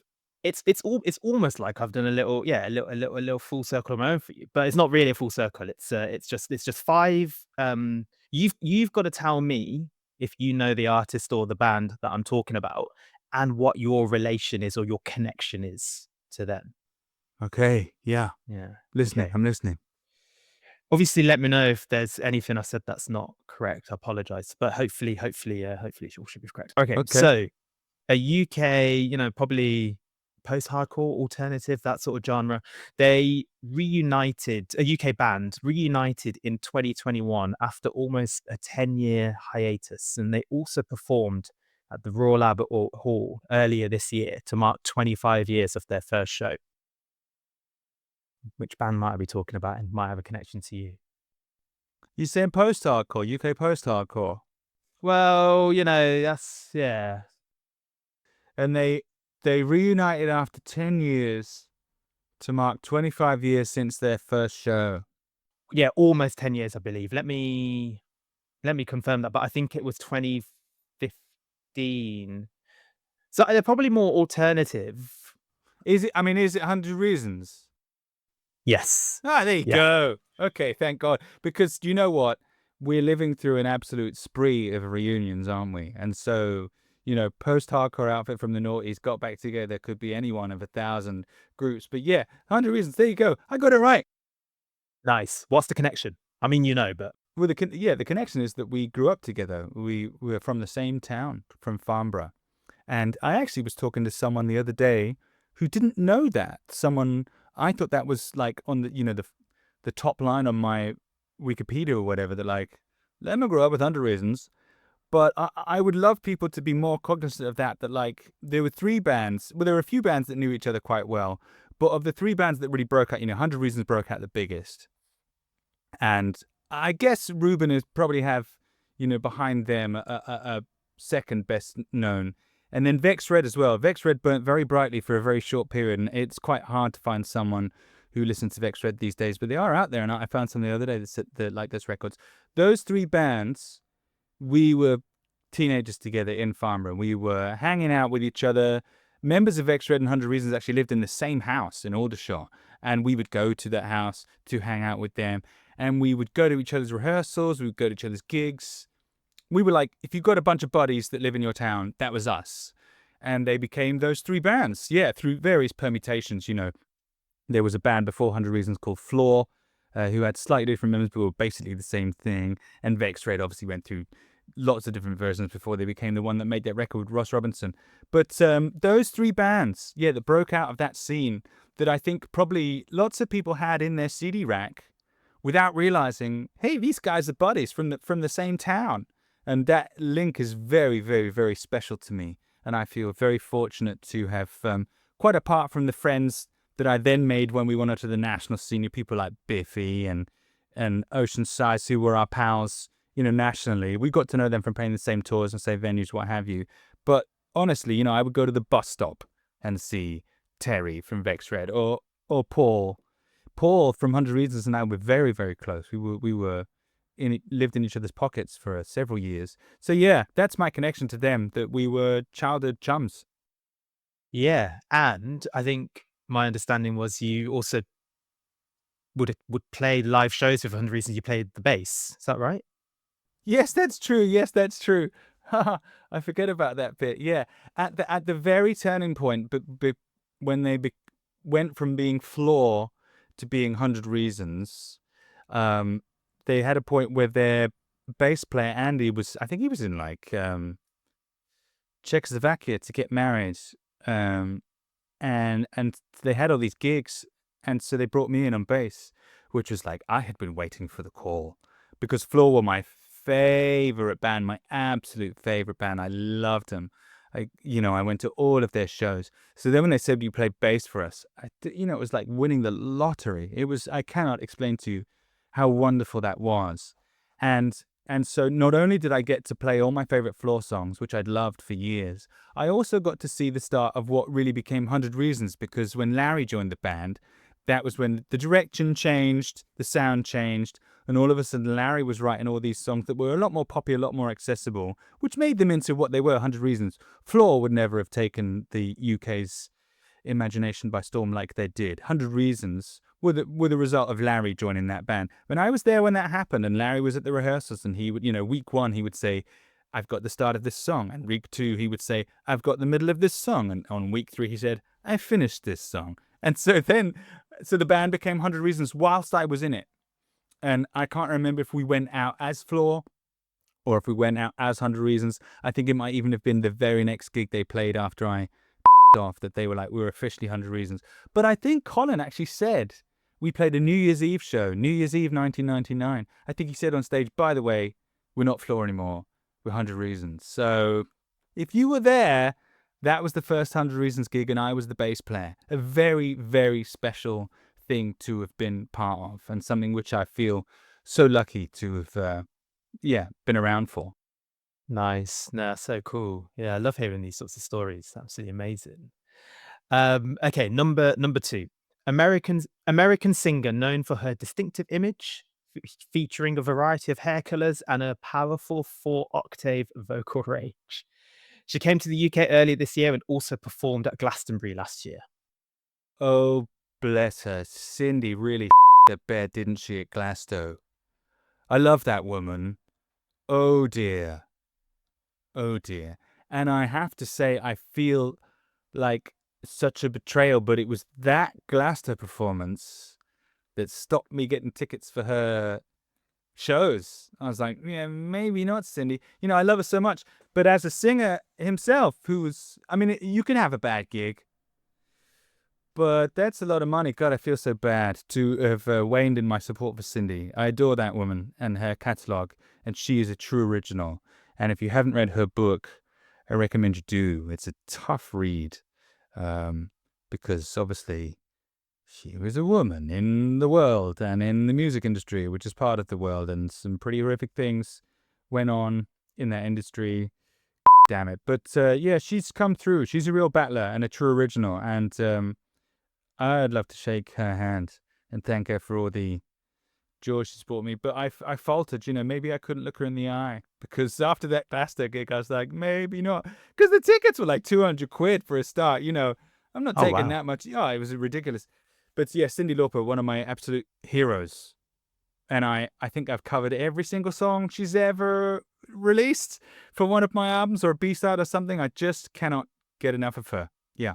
it's almost like I've done a little a little full circle of my own for you, but it's not really a full circle. It's just five. You've got to tell me if you know the artist or the band that I'm talking about, and what your relation is or your connection is to them. Okay, yeah. Yeah. Listening, Okay. I'm listening. Obviously, let me know if there's anything I said that's not correct. I apologize, but hopefully it all should be correct. Okay, Okay. so a UK, probably post-hardcore, alternative, that sort of genre. They reunited, a UK band reunited in 2021 after almost a 10-year hiatus, and they also performed at the Royal Albert Hall earlier this year to mark 25 years of their first show. Which band might I be talking about and might have a connection to you? You saying post-hardcore, UK post-hardcore? Well, that's yeah. And they reunited after 10 years to mark 25 years since their first show. Yeah, almost 10 years, I believe. Let me confirm that, but I think it was 2015. So they're probably more alternative. Is it 100 Reasons? Yes. Ah, there you Yeah. go. Okay, thank God. Because you know what? We're living through an absolute spree of reunions, aren't we? And so, post-hardcore outfit from the noughties got back together. Could be any one of 1,000 groups. But yeah, 100 Reasons. There you go. I got it right. Nice. What's the connection? I mean, but Well, the connection is that we grew up together. We were from the same town, from Farnborough. And I actually was talking to someone the other day who didn't know that. Someone I thought that was like on the top line on my Wikipedia or whatever, that like, let me grow up with 100 Reasons. But I would love people to be more cognizant of that. That like there were three bands. Well, there were a few bands that knew each other quite well, but of the three bands that really broke out, 100 Reasons broke out the biggest. And I guess Reuben is probably have, behind them a second best known. And then Vex Red as well. Vex Red burnt very brightly for a very short period, and it's quite hard to find someone who listens to Vex Red these days, but they are out there. And I found some the other day that said that like those records. Those three bands, we were teenagers together in Farnborough. We were hanging out with each other. Members of Vex Red and 100 Reasons actually lived in the same house in Aldershot, and we would go to that house to hang out with them. And we would go to each other's rehearsals. We would go to each other's gigs. We were like, if you've got a bunch of buddies that live in your town, that was us. And they became those three bands. Yeah, through various permutations. There was a band before 100 Reasons called Floor, who had slightly different members, but were basically the same thing. And Vex Red obviously went through lots of different versions before they became the one that made that record with Ross Robinson. But those three bands, yeah, that broke out of that scene, that I think probably lots of people had in their CD rack without realizing, hey, these guys are buddies from the same town. And that link is very, very, very special to me. And I feel very fortunate to have, quite apart from the friends that I then made when we went up to the national scene, people like Biffy and Ocean Size, who were our pals, nationally. We got to know them from playing the same tours and same venues, what have you. But honestly, I would go to the bus stop and see Terry from Vex Red or Paul. Paul from 100 Reasons and I were very, very close. Lived in each other's pockets for several years. So yeah, that's my connection to them, that we were childhood chums. yeah. And I think my understanding was you also would play live shows with 100 Reasons. You played the bass. Is that right? Yes, that's true. Yes, that's true. I forget about that bit. Yeah, at the very turning point, but when they went from being Floor to being 100 Reasons, they had a point where their bass player Andy was, I think he was in like Czechoslovakia to get married, and they had all these gigs, and so they brought me in on bass, which was like I had been waiting for the call, because Floor were my favorite band, my absolute favorite band. I loved them. I went to all of their shows. So then when they said you played bass for us, it was like winning the lottery. I cannot explain to you how wonderful that was. And so not only did I get to play all my favorite Floor songs, which I'd loved for years, I also got to see the start of what really became 100 Reasons, because when Larry joined the band, that was when the direction changed, the sound changed, and all of a sudden Larry was writing all these songs that were a lot more poppy, a lot more accessible, which made them into what they were, 100 Reasons. Floor would never have taken the UK's imagination by storm like they did. 100 Reasons were the result of Larry joining that band. When I was there when that happened, and Larry was at the rehearsals, and he would, week one, he would say, I've got the start of this song. And week two, he would say, I've got the middle of this song. And on week three, he said, I finished this song. And so the band became 100 Reasons whilst I was in it. And I can't remember if we went out as Floor or if we went out as 100 Reasons. I think it might even have been the very next gig they played after I off that they were like, we were officially 100 Reasons. But I think Colin actually said we played a New Year's Eve show, New Year's Eve 1999. I think he said on stage, by the way, we're not Floor anymore. We're 100 Reasons. So if you were there, that was the first 100 Reasons gig and I was the bass player. A very, very special thing to have been part of and something which I feel so lucky to have, been around for. Nice. No, so cool. Yeah, I love hearing these sorts of stories. Absolutely amazing. Okay, number two. American singer known for her distinctive image, featuring a variety of hair colors and a powerful 4-octave vocal range. She came to the UK earlier this year and also performed at Glastonbury last year. Oh, bless her. Cindy really the bed, didn't she, at Glasto? I love that woman. Oh dear. Oh dear. And I have to say, I feel like such a betrayal, but it was that Glasto performance that stopped me getting tickets for her shows. I was like, yeah, maybe not, Cindy. You know, I love her so much. But as a singer himself, I mean, you can have a bad gig, but that's a lot of money. God, I feel so bad to have waned in my support for Cindy. I adore that woman and her catalogue, and she is a true original. And if you haven't read her book, I recommend you do. It's a tough read because obviously she was a woman in the world and in the music industry, which is part of the world, and some pretty horrific things went on in that industry. Damn it. But yeah, she's come through. She's a real battler and a true original. And I'd love to shake her hand and thank her for all the joy she's brought me. But I faltered, maybe I couldn't look her in the eye. Because after that Basta gig, I was like, maybe not. Because the tickets were like 200 quid for a start, I'm not Oh, taking wow. that much. Yeah, it was ridiculous. But yeah, Cyndi Lauper, one of my absolute heroes. And I think I've covered every single song she's ever released for one of my albums or a B-side or something. I just cannot get enough of her. Yeah.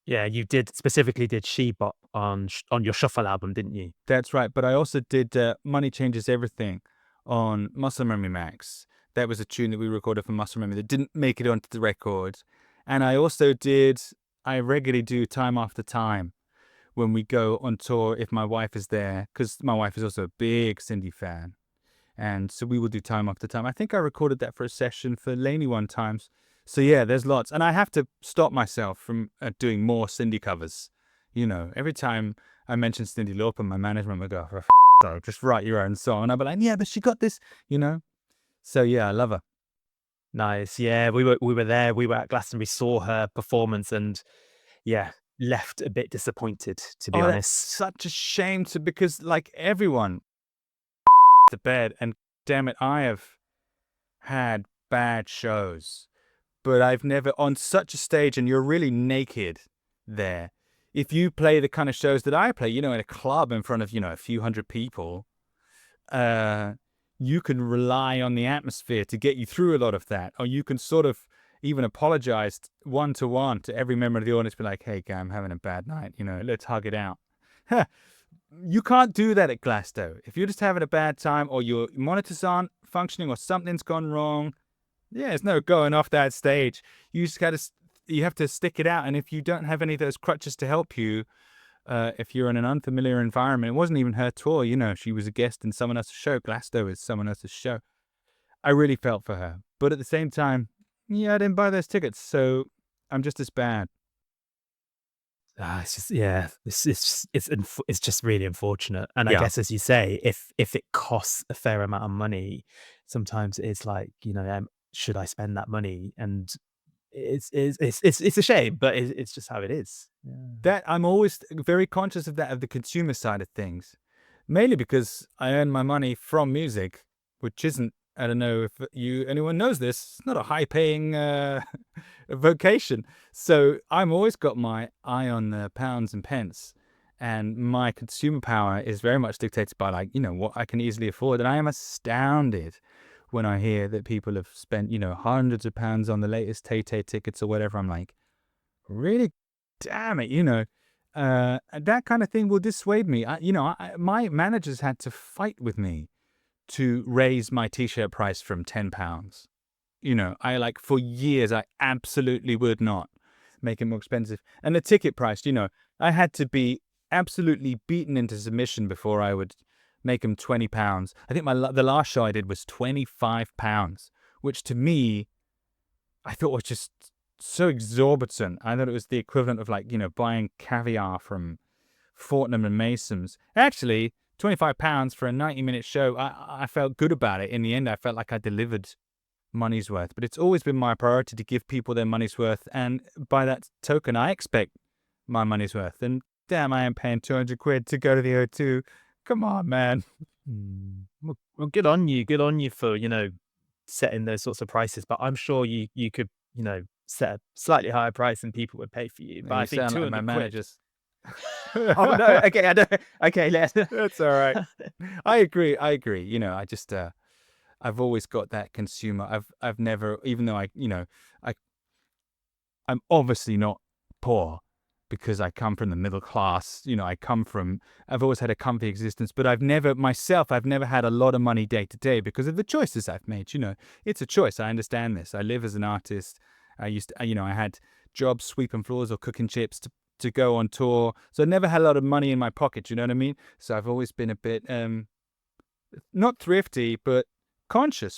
Yeah, you specifically did She Bop on your Shuffle album, didn't you? That's right. But I also did Money Changes Everything on Muscle Memory Max. That was a tune that we recorded for Muscle Memory that didn't make it onto the record. And I regularly do Time After Time when we go on tour if my wife is there, because my wife is also a big Cindy fan. And so we will do Time After Time. I think I recorded that for a session for Laney one time. So yeah, there's lots. And I have to stop myself from doing more Cindy covers. Every time I mention Cyndi Lauper, my management would go, so just write your own song. And I'd be like, yeah, but she got this. So yeah, I love her. Nice. Yeah, we were there. We were at Glastonbury, saw her performance, and yeah, left a bit disappointed, to be Oh, that's honest. such a shame because like everyone to bed and damn it, I have had bad shows, but I've never on such a stage and you're really naked there. If you play the kind of shows that I play, in a club in front of, a few hundred people, uh, you can rely on the atmosphere to get you through a lot of that. Or you can sort of even apologize one-to-one to every member of the audience, be like, hey, guy, I'm having a bad night, let's hug it out. You can't do that at Glasto. If you're just having a bad time or your monitors aren't functioning or something's gone wrong, yeah, there's no going off that stage. You have to stick it out. And if you don't have any of those crutches to help you, if you're in an unfamiliar environment, it wasn't even her tour. She was a guest in someone else's show. Glasto is someone else's show. I really felt for her. But at the same time, yeah, I didn't buy those tickets. So I'm just as bad. It's just yeah, it's just really unfortunate. And I Yeah. guess as you say, if it costs a fair amount of money, sometimes it's like, should I spend that money? And it's a shame, but it's just how it is. Yeah. That I'm always very conscious of that, of the consumer side of things. Mainly because I earn my money from music, which isn't, I don't know if anyone knows this, it's not a high paying vocation. So I'm always got my eye on the pounds and pence. And my consumer power is very much dictated by what I can easily afford. And I am astounded when I hear that people have spent, hundreds of pounds on the latest Tay Tay tickets or whatever. I'm like, really? Damn it, And that kind of thing will dissuade me. My managers had to fight with me to raise my t-shirt price from £10. For years, I absolutely would not make it more expensive. And the ticket price, I had to be absolutely beaten into submission before I would make them £20. I think the last show I did was £25, which to me, I thought was just so exorbitant. I thought it was the equivalent of buying caviar from Fortnum and Mason's. Actually, £25 for a 90-minute show, I felt good about it. In the end, I felt like I delivered money's worth. But it's always been my priority to give people their money's worth. And by that token, I expect my money's worth. And damn, I am paying 200 quid to go to the O2. Come on, man. Well, good on you. Good on you for, setting those sorts of prices. But I'm sure you could, set a slightly higher price than people would pay for you. But I You think sound like my 200 quid. managers. Oh, no. Okay. I don't. Okay. Let's. That's all right. I agree. I just, I've always got that consumer. I've never, even though I'm obviously not poor because I come from the middle class. I've always had a comfy existence, but I've never had a lot of money day to day because of the choices I've made. It's a choice. I understand this. I live as an artist. I had jobs sweeping floors or cooking chips to go on tour. So I never had a lot of money in my pocket. You know what I mean? So I've always been a bit, not thrifty, but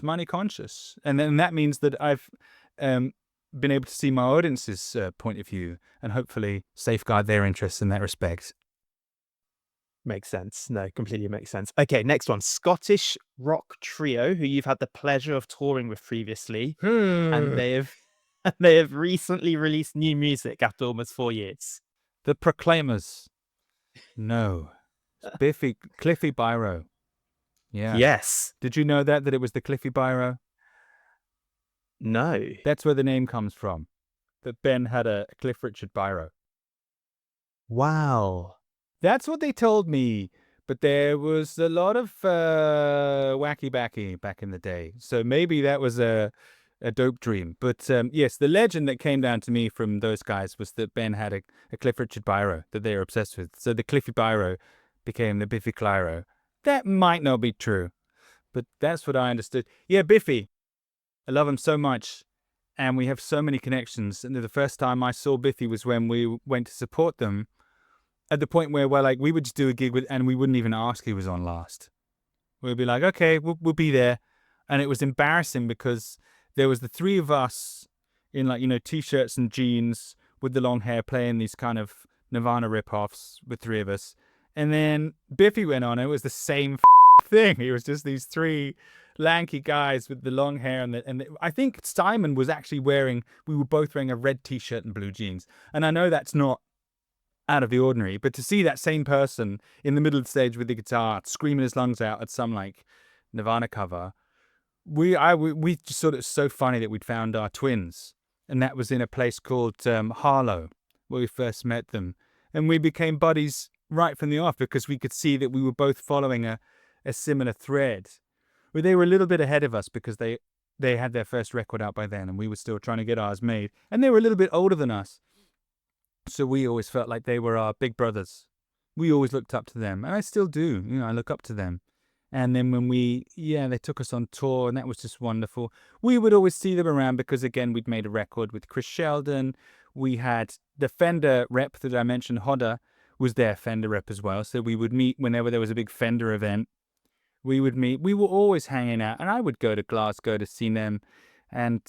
money conscious. And then that means that I've been able to see my audience's point of view and hopefully safeguard their interests in that respect. Makes sense. No, completely makes sense. Okay, next one. Scottish rock trio who you've had the pleasure of touring with previously, and they have recently released new music after almost 4 years. The Proclaimers. No. Cliffy Biro. Yeah. Yes. Did you know that it was the Cliffy Biro? No. That's where the name comes from. That Ben had a Cliff Richard Biro. Wow. That's what they told me. But there was a lot of wacky backy back in the day. So maybe that was a dope dream. But yes, the legend that came down to me from those guys was that Ben had a Cliff Richard Biro that they were obsessed with. So the Cliffy Biro became the Biffy Clyro. That might not be true, but that's what I understood. Yeah, Biffy. I love him so much. And we have so many connections. And the first time I saw Biffy was when we went to support them at the point where we would just do a gig and we wouldn't even ask who was on last. We'd be like, okay, we'll be there. And it was embarrassing because there was the three of us in t-shirts and jeans with the long hair playing these kind of Nirvana rip-offs with three of us. And then Biffy went on. And it was the same thing. It was just these three lanky guys with the long hair. And I think Simon was actually we were both wearing a red t-shirt and blue jeans. And I know that's not out of the ordinary, but to see that same person in the middle of the stage with the guitar screaming his lungs out at some Nirvana cover, we just thought it was so funny that we'd found our twins. And that was in a place called Harlow, where we first met them. And we became buddies right from the off because we could see that we were both following a similar thread. Well, they were a little bit ahead of us because they had their first record out by then and we were still trying to get ours made. And they were a little bit older than us. So we always felt like they were our big brothers. We always looked up to them. And I still do. I look up to them. And then when they took us on tour and that was just wonderful. We would always see them around because, again, we'd made a record with Chris Sheldon. We had the Fender rep that I mentioned, Hodder, was their Fender rep as well. So we would meet whenever there was a big Fender event. We would meet. We were always hanging out. And I would go to Glasgow to see them. And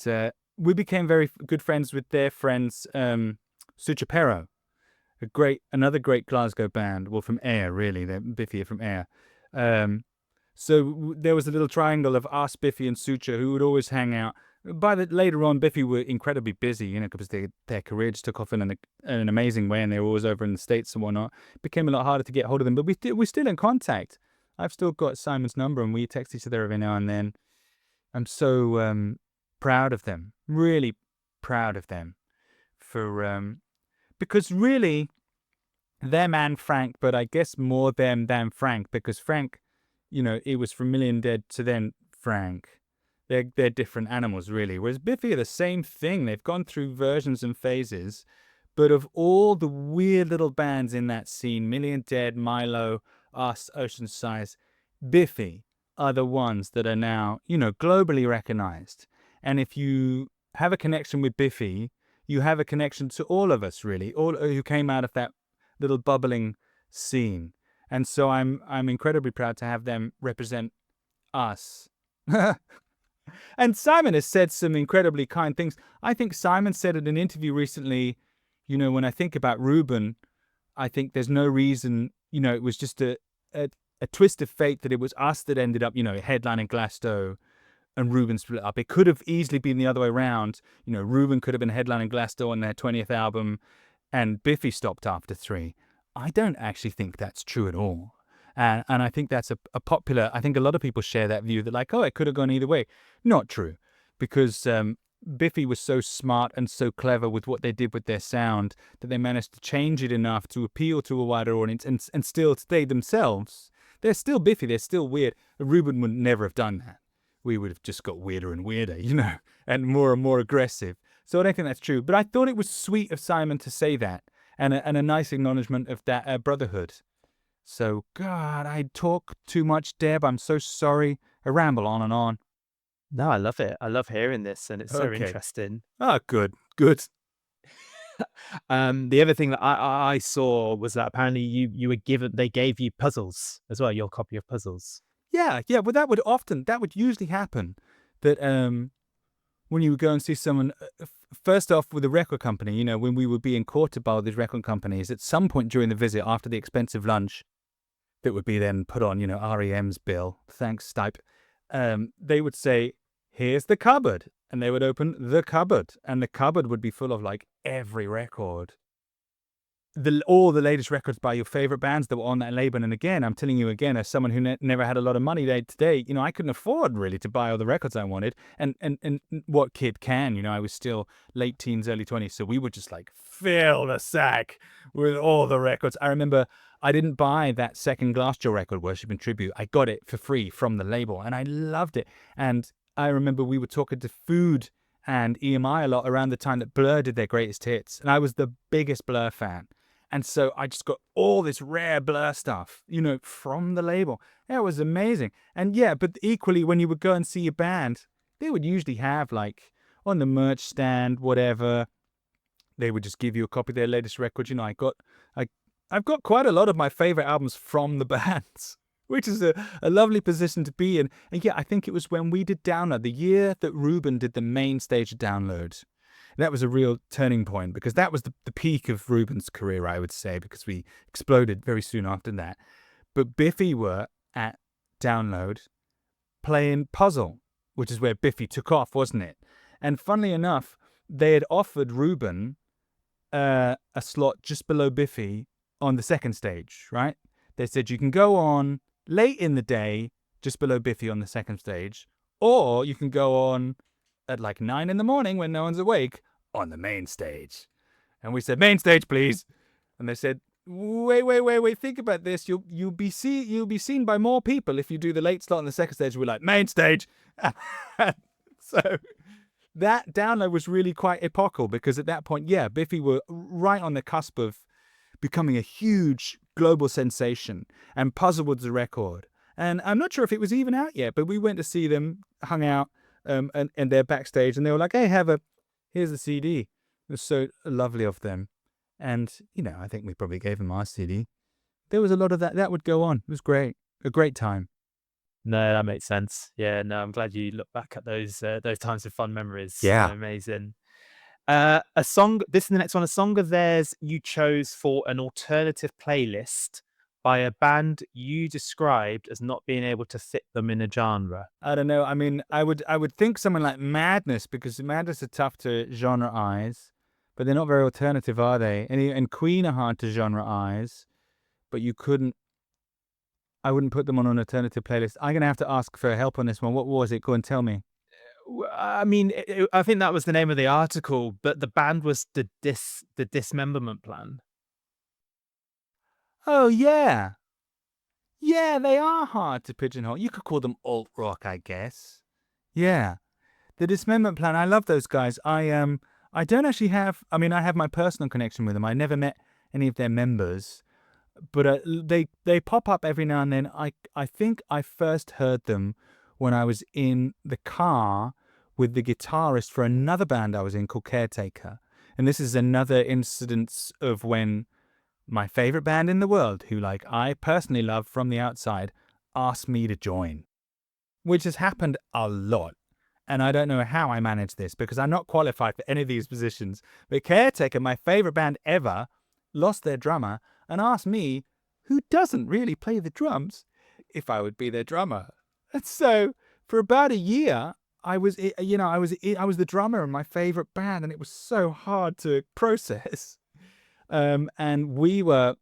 we became very good friends with their friends, Sucha Pero, another great Glasgow band. Well, from Ayr, really. They're Biffy are from Ayr. So there was a little triangle of us, Biffy, and Sucha, who would always hang out. Later on, Biffy were incredibly busy, because their career just took off in an amazing way, and they were always over in the States and whatnot. It became a lot harder to get hold of them, but we're still in contact. I've still got Simon's number, and we text each other every now and then. I'm so proud of them, really proud of them, because really, them and Frank, but I guess more them than Frank, because Frank, it was from Million Dead to then Frank. They're different animals, really. Whereas Biffy are the same thing. They've gone through versions and phases, But of all the weird little bands in that scene, Million Dead, Milo, us, Ocean Size, Biffy are the ones that are now, globally recognized. And if you have a connection with Biffy, you have a connection to all of us, really, all who came out of that little bubbling scene. And so I'm incredibly proud to have them represent us. And Simon has said some incredibly kind things. I think Simon said in an interview recently, when I think about Reuben, I think there's no reason, it was just a twist of fate that it was us that ended up, headlining Glasgow and Reuben split up. It could have easily been the other way around. Reuben could have been headlining Glasgow on their 20th album and Biffy stopped after 3. I don't actually think that's true at all. And I think that's a popular, I think a lot of people share that view that like, oh, it could have gone either way. Not true, because Biffy was so smart and so clever with what they did with their sound that they managed to change it enough to appeal to a wider audience and still stay themselves. They're still Biffy, they're still weird. Reuben would never have done that. We would have just got weirder and weirder, and more aggressive. So I don't think that's true. But I thought it was sweet of Simon to say that, and a nice acknowledgement of that brotherhood. So, God, I talk too much, Deb. I'm so sorry. I ramble on and on. No, I love it. I love hearing this, and it's so Okay. interesting. Oh, good. The other thing that I saw was that apparently you were given, they gave you puzzles as well, your copy of puzzles. Yeah. Well, that would usually happen. That when you would go and see someone, first off with a record company, when we were being courted by all these record companies, at some point during the visit, after the expensive lunch that would be then put on, REM's bill, thanks, Stipe, they would say, here's the cupboard. And they would open the cupboard, and the cupboard would be full of like every record. All the latest records by your favorite bands that were on that label. And again, I'm telling you again, as someone who never had a lot of money day to day, I couldn't afford really to buy all the records I wanted. And what kid can, I was still late teens, early 20s. So we would just like fill the sack with all the records. I remember I didn't buy that second Glassjaw record, Worship and Tribute. I got it for free from the label and I loved it. And I remember we were talking to Food and EMI a lot around the time that Blur did their greatest hits. And I was the biggest Blur fan. And so I just got all this rare Blur stuff, from the label. It was amazing. And yeah, but equally, when you would go and see a band, they would usually have like on the merch stand, whatever, they would just give you a copy of their latest record. I've got quite a lot of my favorite albums from the bands, which is a lovely position to be in. And yeah, I think it was when we did Download, the year that Reuben did the main stage of Download. That was a real turning point because that was the peak of Reuben's career, I would say, because we exploded very soon after that. But Biffy were at Download playing Puzzle, which is where Biffy took off, wasn't it? And funnily enough, they had offered Reuben a slot just below Biffy on the second stage, right? They said you can go on late in the day, just below Biffy on the second stage, or you can go on at like 9 in the morning when no one's awake on the main stage. And we said, main stage, please. And they said, wait, think about this. You'll be seen by more people if you do the late slot on the second stage. We're like, main stage. So that Download was really quite epochal because at that point, yeah, Biffy were right on the cusp of becoming a huge global sensation, and Puzzle was the record. And I'm not sure if it was even out yet, but we went to see them, hung out, and they're backstage, and they were like, hey, here's the CD. It was so lovely of them. And, I think we probably gave them our CD. There was a lot of that would go on. It was great. A great time. No, that makes sense. Yeah, no, I'm glad you look back at those times with fun memories. Yeah. Amazing. A song, this is the next one, a song of theirs you chose for an alternative playlist by a band you described as not being able to fit them in a genre. I don't know. I mean, I would think someone like Madness, because Madness are tough to genre-ize, but they're not very alternative, are they? And Queen are hard to genre-ize, but I wouldn't put them on an alternative playlist. I'm going to have to ask for help on this one. What was it? Go and tell me. I mean, I think that was the name of the article, but the band was the Dismemberment Plan. Oh, yeah. Yeah, they are hard to pigeonhole. You could call them alt rock, I guess. Yeah. The Dismemberment Plan, I love those guys. I I don't actually have. I mean, I have my personal connection with them. I never met any of their members, but they pop up every now and then. I think I first heard them when I was in the car with the guitarist for another band I was in called Caretaker, and this is another instance of when my favorite band in the world, who like I personally love from the outside, asked me to join, which has happened a lot. And I don't know how I managed this because I'm not qualified for any of these positions. But Caretaker, my favorite band ever, lost their drummer and asked me, who doesn't really play the drums, if I would be their drummer. And so for about a year, I was the drummer in my favorite band, and it was so hard to process. And we were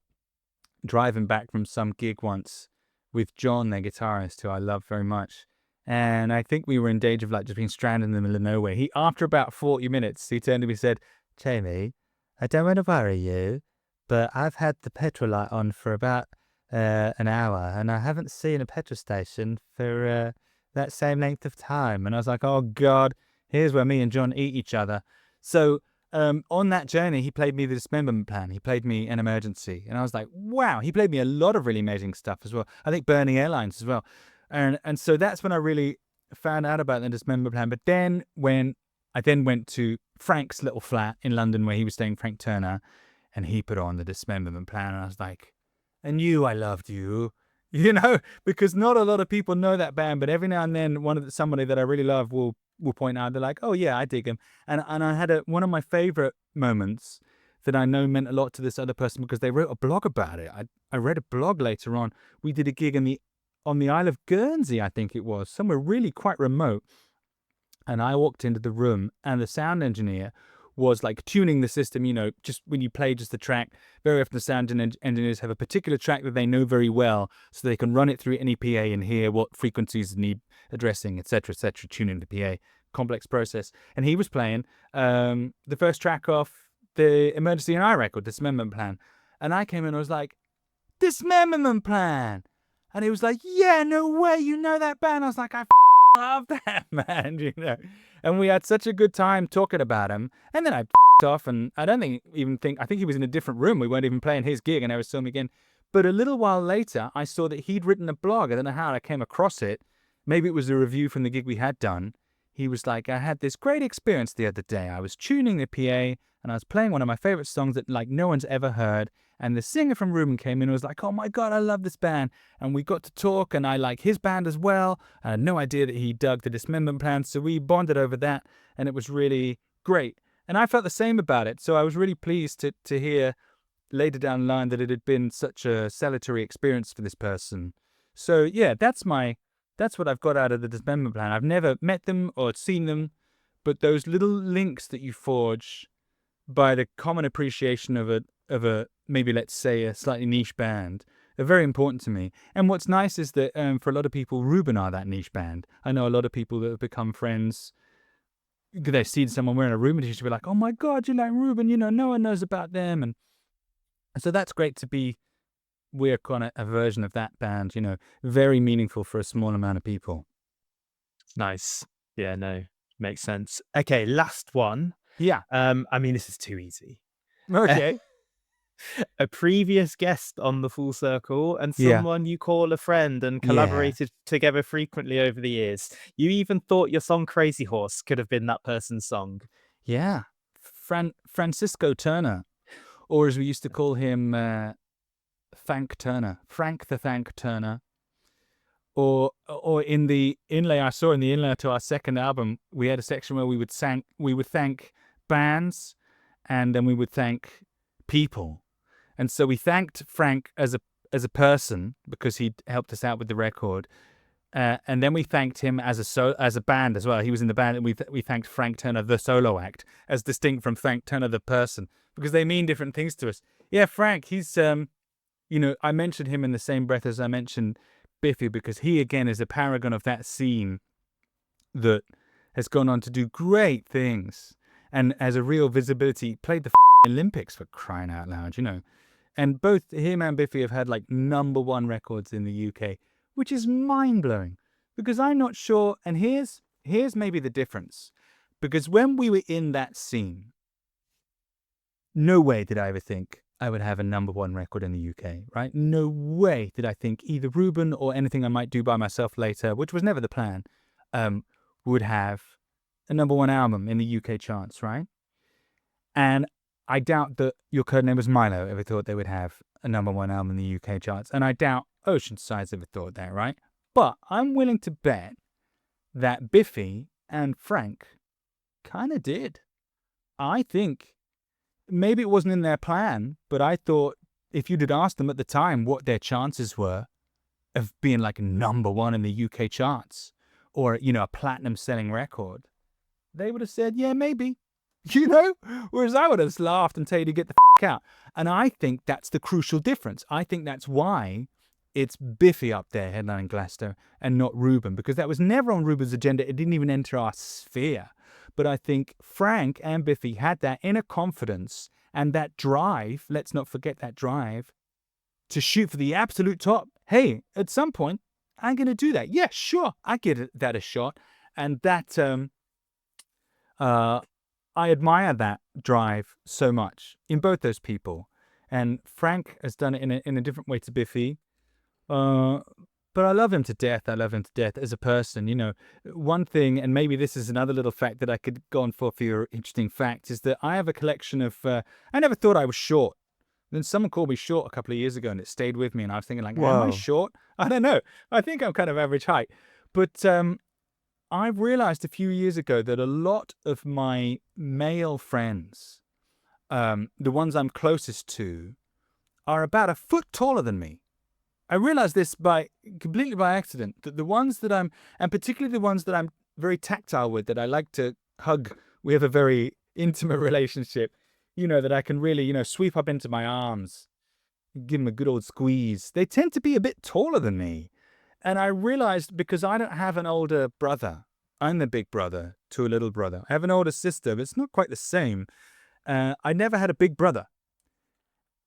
driving back from some gig once with John, their guitarist, who I love very much. And I think we were in danger of like just being stranded in the middle of nowhere. After about 40 minutes, he turned to me and said, Jamie, I don't want to worry you, but I've had the petrol light on for about an hour, and I haven't seen a petrol station for that same length of time. And I was like, oh God, here's where me and John eat each other. So on that journey, he played me the Dismemberment Plan. He played me An Emergency. And I was like, wow, he played me a lot of really amazing stuff as well. I think Burning Airlines as well. And so that's when I really found out about the Dismemberment Plan. But then when I then went to Frank's little flat in London where he was staying, Frank Turner, and he put on the Dismemberment Plan. And I was like, I knew I loved you, because not a lot of people know that band. But every now and then somebody that I really love will point out, they're like, oh yeah, I dig him. And I had one of my favorite moments that I know meant a lot to this other person because they wrote a blog about it. I read a blog later on. We did a gig on the Isle of Guernsey, I think it was, somewhere really quite remote. And I walked into the room and the sound engineer was like tuning the system, just when you play just the track. Very often the sound engineers have a particular track that they know very well, so they can run it through any PA and hear what frequencies need addressing, etc., tuning the PA. Complex process. And he was playing the first track off the Emergency and I record, Dismemberment Plan. And I came in and I was like, Dismemberment Plan! And he was like, yeah, no way, you know that band? I was like, I love that, man, And we had such a good time talking about him. And then I off, and I think he was in a different room. We weren't even playing his gig, and I never saw him again. But a little while later, I saw that he'd written a blog. I don't know how I came across it. Maybe it was a review from the gig we had done. He was like, I had this great experience the other day. I was tuning the PA, and I was playing one of my favorite songs that like no one's ever heard. And the singer from Reuben came in and was like, oh my God, I love this band. And we got to talk, and I like his band as well. I had no idea that he dug the Dismemberment Plan, so we bonded over that, and it was really great. And I felt the same about it. So I was really pleased to hear later down the line that it had been such a salutary experience for this person. So yeah, that's what I've got out of the Dismemberment Plan. I've never met them or seen them, but those little links that you forge by the common appreciation of a maybe, let's say, a slightly niche band are very important to me. And what's nice is that for a lot of people, Reuben are that niche band. I know a lot of people that have become friends. They've seen someone wearing a Reuben t-shirt, be like, oh my God, you like Reuben, no one knows about them. And so that's great to be work on a version of that band, very meaningful for a small amount of people. Nice. Yeah, no, makes sense. Okay, last one. Yeah. I mean, this is too easy. Okay. A previous guest on the Full Circle and Yeah. someone you call a friend and Yeah. collaborated together frequently over the years. You even thought your song Crazy Horse could have been that person's song. Yeah. Francisco Turner, or as we used to call him, Frank the Thank Turner. Or in the inlay I saw in the inlay to our second album, we had a section where we would thank bands, and then we would thank people. And so we thanked Frank as a person because he'd helped us out with the record, and then we thanked him as a band as well. He was in the band, and we thanked Frank Turner the solo act as distinct from Frank Turner the person, because they mean different things to us. Yeah, Frank, he's I mentioned him in the same breath as I mentioned Biffy, because he again is a paragon of that scene that has gone on to do great things and as a real visibility, played the Olympics, for crying out loud, And both him and Biffy have had like #1 records in the UK, which is mind-blowing, because I'm not sure. And here's maybe the difference, because when we were in that scene, no way did I ever think I would have a #1 record in the UK, right? No way did I think either Reuben or anything I might do by myself later, which was never the plan, would have a #1 album in the UK charts, right? And I doubt that Your Codename Was Milo ever thought they would have a #1 album in the UK charts. And I doubt Oceanside's ever thought that, right? But I'm willing to bet that Biffy and Frank kind of did. I think maybe it wasn't in their plan, but I thought if you'd asked them at the time what their chances were of being like #1 in the UK charts or, a platinum selling record, they would have said, yeah, maybe. Whereas I would have laughed and told you to get the out. And I think that's the crucial difference. I think that's why it's Biffy up there headlining Glasgow and not Reuben, because that was never on Reuben's agenda. It didn't even enter our sphere. But I think Frank and Biffy had that inner confidence and that drive, let's not forget that drive, to shoot for the absolute top. Hey, at some point, I'm going to do that. Yeah, sure, I give that a shot. And that, I admire that drive so much in both those people. And Frank has done it in a different way to Biffy. But I love him to death. I love him to death as a person. One thing, and maybe this is another little fact that I could go on for your interesting facts, is that I have a collection of, I never thought I was short. Then someone called me short a couple of years ago and it stayed with me. And I was thinking like, am I Whoa. short? I don't know. I think I'm kind of average height. But I've realized a few years ago that a lot of my male friends, the ones I'm closest to, are about a foot taller than me. I realized this completely by accident, that the ones that and particularly the ones that I'm very tactile with, that I like to hug, we have a very intimate relationship, that I can really, sweep up into my arms, give them a good old squeeze. They tend to be a bit taller than me. And I realized because I don't have an older brother, I'm the big brother to a little brother. I have an older sister, but it's not quite the same. I never had a big brother.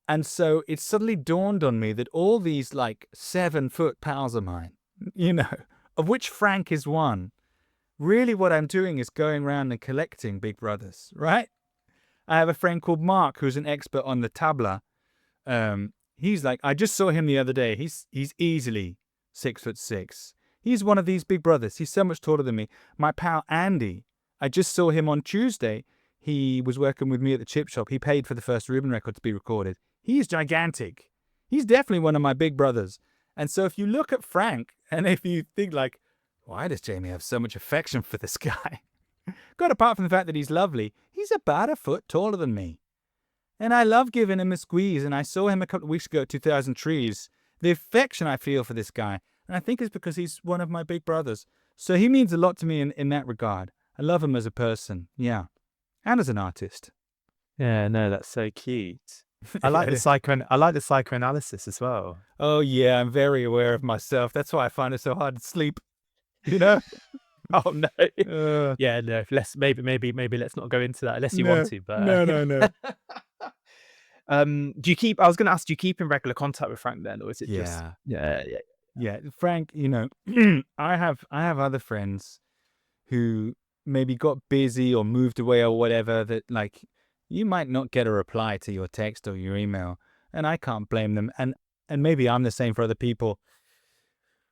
And so it suddenly dawned on me that all these like 7-foot pals of mine, of which Frank is one, really what I'm doing is going around and collecting big brothers, right? I have a friend called Mark who's an expert on the tabla. He's like, I just saw him the other day. He's easily 6'6". He's one of these big brothers. He's so much taller than me. My pal Andy, I just saw him on Tuesday. He was working with me at the chip shop. He paid for the first Reuben record to be recorded. He's gigantic. He's definitely one of my big brothers. And so if you look at Frank, and if you think like, why does Jamie have so much affection for this guy? God, apart from the fact that he's lovely, he's about a foot taller than me. And I love giving him a squeeze. And I saw him a couple of weeks ago at 2000 Trees. The affection I feel for this guy, and I think it's because he's one of my big brothers. So he means a lot to me in that regard. I love him as a person, yeah. And as an artist. Yeah, no, that's so cute. I like the psychoanalysis as well. Oh yeah, I'm very aware of myself. That's why I find it so hard to sleep. Oh no. Uh, Yeah, no. Maybe let's not go into that unless you no, want to. But no. do you keep? I was going to ask, do you keep in regular contact with Frank then, or is it just? Yeah. Yeah. Frank, I have other friends who maybe got busy or moved away or whatever, that like you might not get a reply to your text or your email, and I can't blame them. And maybe I'm the same for other people.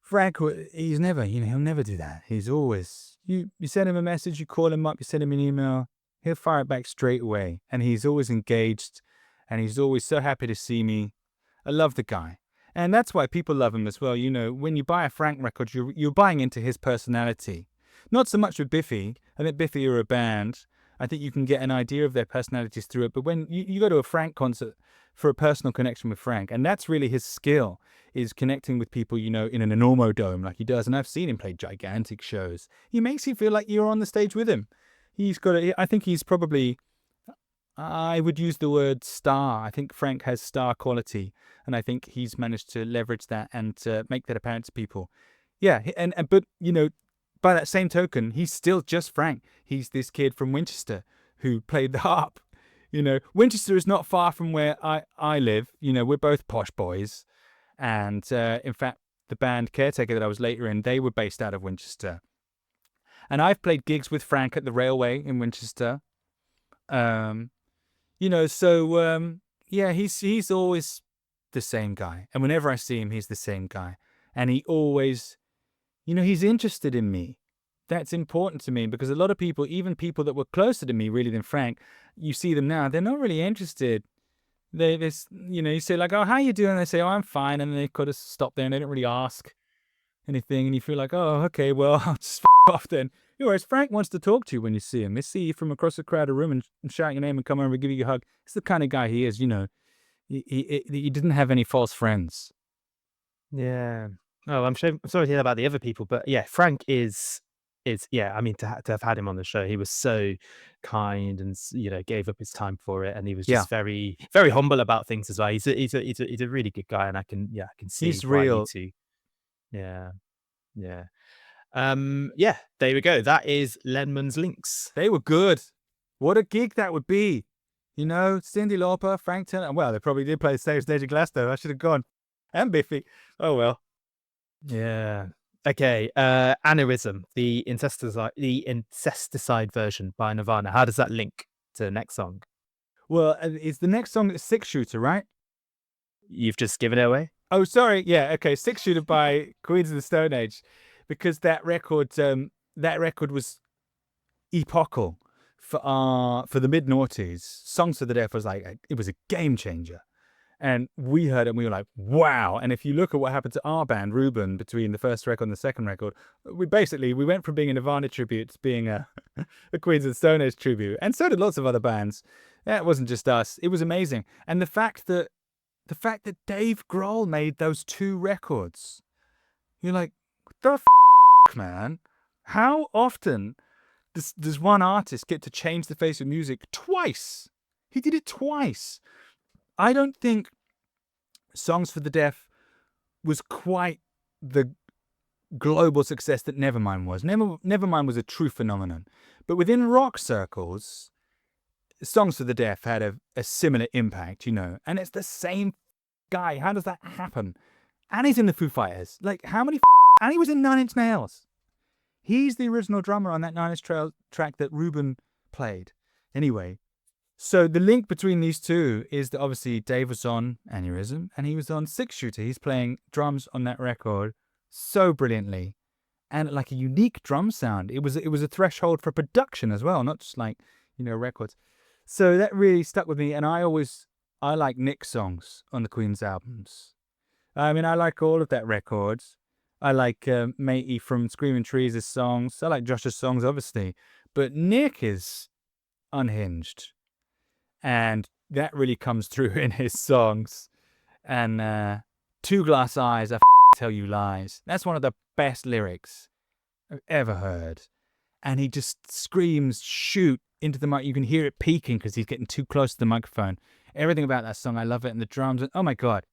Frank, he's never, he'll never do that. He's always, you send him a message, you call him up, you send him an email, he'll fire it back straight away. And he's always engaged, and he's always so happy to see me. I love the guy. And that's why people love him as well. When you buy a Frank record, you're buying into his personality. Not so much with Biffy. I think Biffy are a band. I think you can get an idea of their personalities through it. But when you go to a Frank concert for a personal connection with Frank, and that's really his skill, is connecting with people, in an enormo dome like he does. And I've seen him play gigantic shows. He makes you feel like you're on the stage with him. I think he's probably, I would use the word star. I think Frank has star quality. And I think he's managed to leverage that and make that apparent to people. Yeah. But by that same token, he's still just Frank. He's this kid from Winchester who played the harp. Winchester is not far from where I live. We're both posh boys. And in fact, the band Caretaker that I was later in, they were based out of Winchester. And I've played gigs with Frank at the Railway in Winchester. Yeah, he's always the same guy, and whenever I see him, he's the same guy, and he always, he's interested in me. That's important to me because a lot of people, even people that were closer to me really than Frank, you see them now, they're not really interested. You say like, "Oh, how you doing?" They say, "Oh, I'm fine," and they could have stopped there and they didn't really ask anything, and you feel like, "Oh, okay, well, I'll just off then." Whereas Frank wants to talk to you when you see him. They see you from across a crowded room and shout your name and come over and give you a hug. It's the kind of guy he is. He didn't have any false friends. Yeah. Oh, I'm sorry to hear about the other people, but yeah, Frank is yeah. I mean, to have had him on the show, he was so kind and gave up his time for it, and he was Yeah, just very humble about things as well. He's a really good guy, and I can see he's why you real. two. Yeah, yeah. Yeah. There we go. That is Lenman's links. They were good. What a gig that would be. Cyndi Lauper, Frank Turner. Well, they probably did play the same stage at Glasgow. I should have gone. And Biffy. Oh well. Yeah. Okay. Aneurysm, the incesticide version by Nirvana. How does that link to the next song? Well, is the next song Six Shooter, right? You've just given it away. Oh, sorry. Yeah, okay. Six Shooter by Queens of the Stone Age, because that record was epochal for the mid noughties. Songs for the Deaf was like it was a game changer, and we heard it and we were like, wow. And if you look at what happened to our band Reuben between the first record and the second record, we went from being a Nirvana tribute to being a a Queens of the Stone Age tribute, and so did lots of other bands. Yeah, it wasn't just us. It was amazing, and the fact that Dave Grohl made those two records, you're like, what the man? How often does one artist get to change the face of music twice? He did it twice. I don't think Songs for the Deaf was quite the global success that Nevermind was. Nevermind was a true phenomenon. But within rock circles, Songs for the Deaf had a similar impact, and it's the same guy. How does that happen? And he's in the Foo Fighters. Like, how many and he was in Nine Inch Nails. He's the original drummer on that Nine Inch Nails track that Reuben played. Anyway, so the link between these two is that obviously Dave was on Aneurysm and he was on Six Shooter. He's playing drums on that record so brilliantly, and like a unique drum sound. It was a threshold for production as well, not just like records. So that really stuck with me, and I like Nick's songs on the Queen's albums. I mean, I like all of that records. I like Matey from Screaming Trees' songs. I like Josh's songs, obviously. But Nick is unhinged. And that really comes through in his songs. And Two Glass Eyes, tell you lies. That's one of the best lyrics I've ever heard. And he just screams, shoot, into the mic. You can hear it peaking because he's getting too close to the microphone. Everything about that song, I love it. And the drums, and oh my God.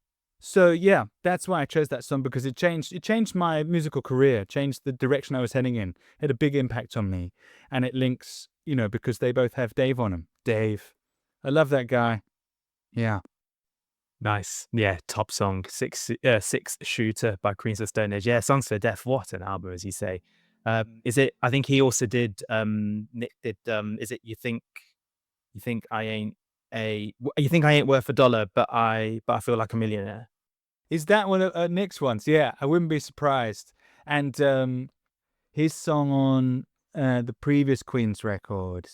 So yeah, that's why I chose that song, because it changed my musical career, changed the direction I was heading in. It had a big impact on me. And it links, because they both have Dave on them. Dave. I love that guy. Yeah. Nice. Yeah, top song. Six Shooter by Queens of the Stone Age. Yeah, Songs for Death. What an album, as you say. Is it? I think he also did. Nick did. Is it? You think I ain't worth a dollar, but I feel like a millionaire. Is that one of Nick's ones? Yeah, I wouldn't be surprised. And his song on the previous Queen's record,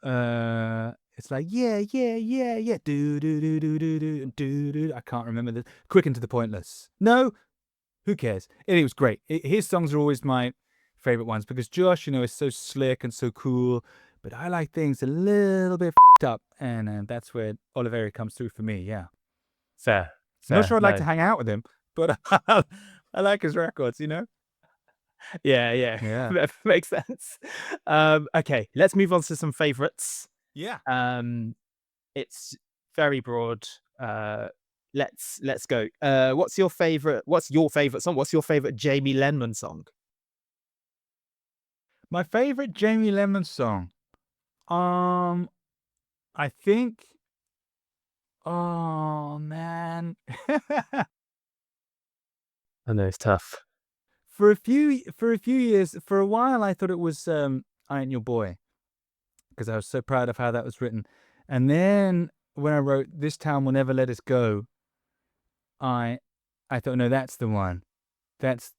it's like, yeah, yeah, yeah, yeah, do do do do do do do do. I can't remember the Quick and to the Pointless. No, who cares? It was great. His songs are always my favorite ones because Josh, is so slick and so cool. But I like things a little bit up, and that's where Oliveri comes through for me. Yeah, Fair, not fair. sure I'd like No, to hang out with him, but I like his records. yeah, yeah, Yeah, that makes sense. Okay, let's move on to some favorites. yeah. Um, it's very broad. Let's go. What's your favorite? What's your favorite song? What's your favorite Jamie Lenman song? My favorite Jamie Lenman song. Um, I think. Oh man. I know it's tough. For a few years, for a while, I thought it was "I Ain't Your Boy," because I was so proud of how that was written. And then when I wrote "This Town Will Never Let Us Go," I I thought, no, that's the one. That's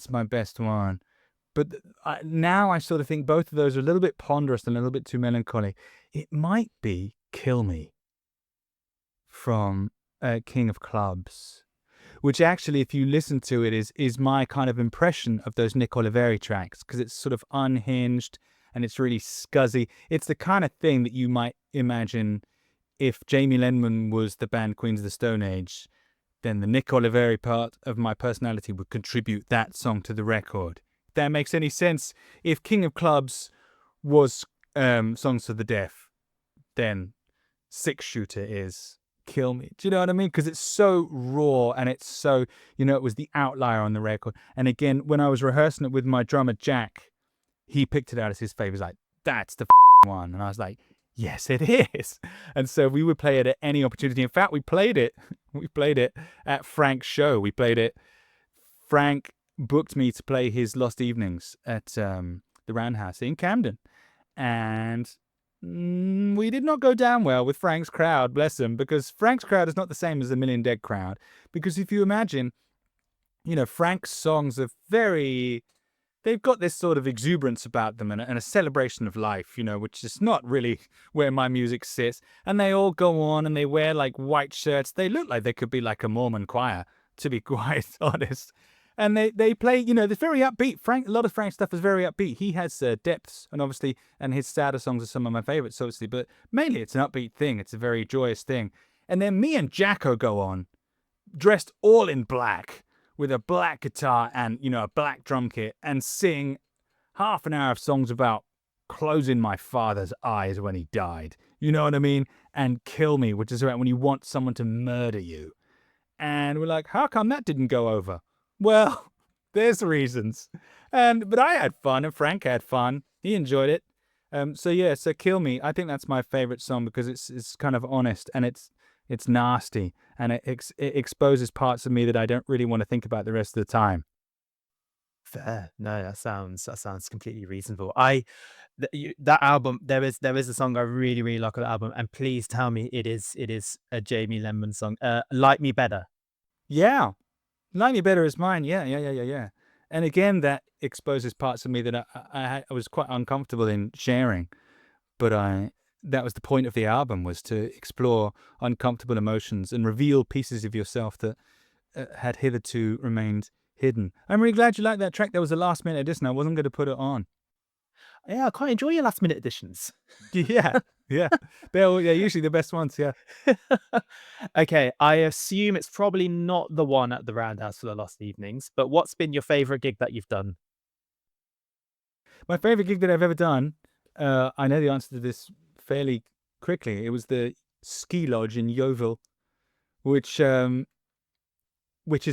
my best one. But now I sort of think both of those are a little bit ponderous and a little bit too melancholy. It might be "Kill Me" from King of Clubs, which actually, if you listen to it, is my kind of impression of those Nick Oliveri tracks, because it's sort of unhinged and it's really scuzzy. It's the kind of thing that you might imagine if Jamie Lenman was the band Queens of the Stone Age, then the Nick Oliveri part of my personality would contribute that song to the record. If that makes any sense. If King of Clubs was Songs for the Deaf, then Six Shooter is Kill Me. Do you know what I mean? Because it's so raw and it's so, it was the outlier on the record. And again, when I was rehearsing it with my drummer, Jack, he picked it out as his favorite. He's like, that's the one. And I was like, yes, it is. And so we would play it at any opportunity. In fact, we played it at Frank's show. Frank booked me to play his Lost Evenings at the Roundhouse in Camden. And we did not go down well with Frank's crowd, bless him, because Frank's crowd is not the same as the Million Dead crowd. Because if you imagine, Frank's songs are they've got this sort of exuberance about them and a celebration of life, which is not really where my music sits. And they all go on and they wear like white shirts. They look like they could be like a Mormon choir, to be quite honest. And they play, they're very upbeat. A lot of Frank's stuff is very upbeat. He has depths, and his sadder songs are some of my favorites, obviously. But mainly it's an upbeat thing. It's a very joyous thing. And then me and Jacko go on, dressed all in black, with a black guitar and, a black drum kit, and sing half an hour of songs about closing my father's eyes when he died. You know what I mean? And Kill Me, which is about when you want someone to murder you. And we're like, how come that didn't go over? Well, there's reasons. But I had fun, and Frank had fun. He enjoyed it. So Kill Me, I think that's my favorite song because it's kind of honest and it's nasty, and it exposes parts of me that I don't really want to think about the rest of the time. Fair. No, that sounds completely reasonable. That album, there is a song I really, really like on the album, and please tell me it is a Jamie Lenman song. Like Me Better. Yeah. Like Me Better is mine. Yeah. And again, that exposes parts of me that I was quite uncomfortable in sharing. But that was the point of the album, was to explore uncomfortable emotions and reveal pieces of yourself that had hitherto remained hidden. I'm really glad you liked that track. That was a last minute addition. I wasn't going to put it on. Yeah, I quite enjoy your last minute additions. Yeah. They're usually the best ones, yeah. Okay, I assume it's probably not the one at the Roundhouse for the Lost Evenings, but what's been your favorite gig that you've done? My favorite gig that I've ever done, I know the answer to this fairly quickly. It was the ski lodge in Yeovil, which is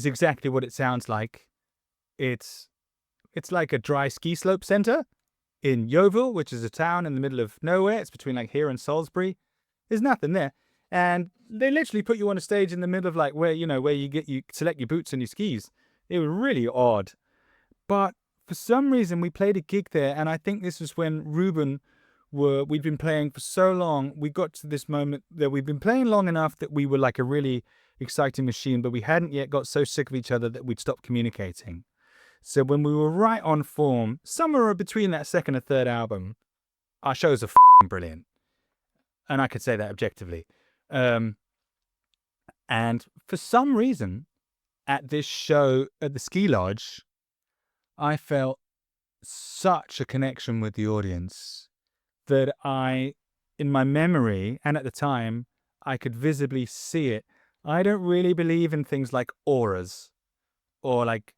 exactly what it sounds like. It's like a dry ski slope center in Yeovil, which is a town in the middle of nowhere. It's between like here and Salisbury. There's nothing there. And they literally put you on a stage in the middle of like where you select your boots and your skis. It was really odd. But for some reason we played a gig there, and I think this was when Reuben we'd been playing for so long. We got to this moment that we'd been playing long enough that we were like a really exciting machine, but we hadn't yet got so sick of each other that we'd stopped communicating. So when we were right on form, somewhere between that second and third album, our shows are brilliant. And I could say that objectively. And for some reason, at this show at the ski lodge, I felt such a connection with the audience that in my memory, and at the time, I could visibly see it. I don't really believe in things like auras or like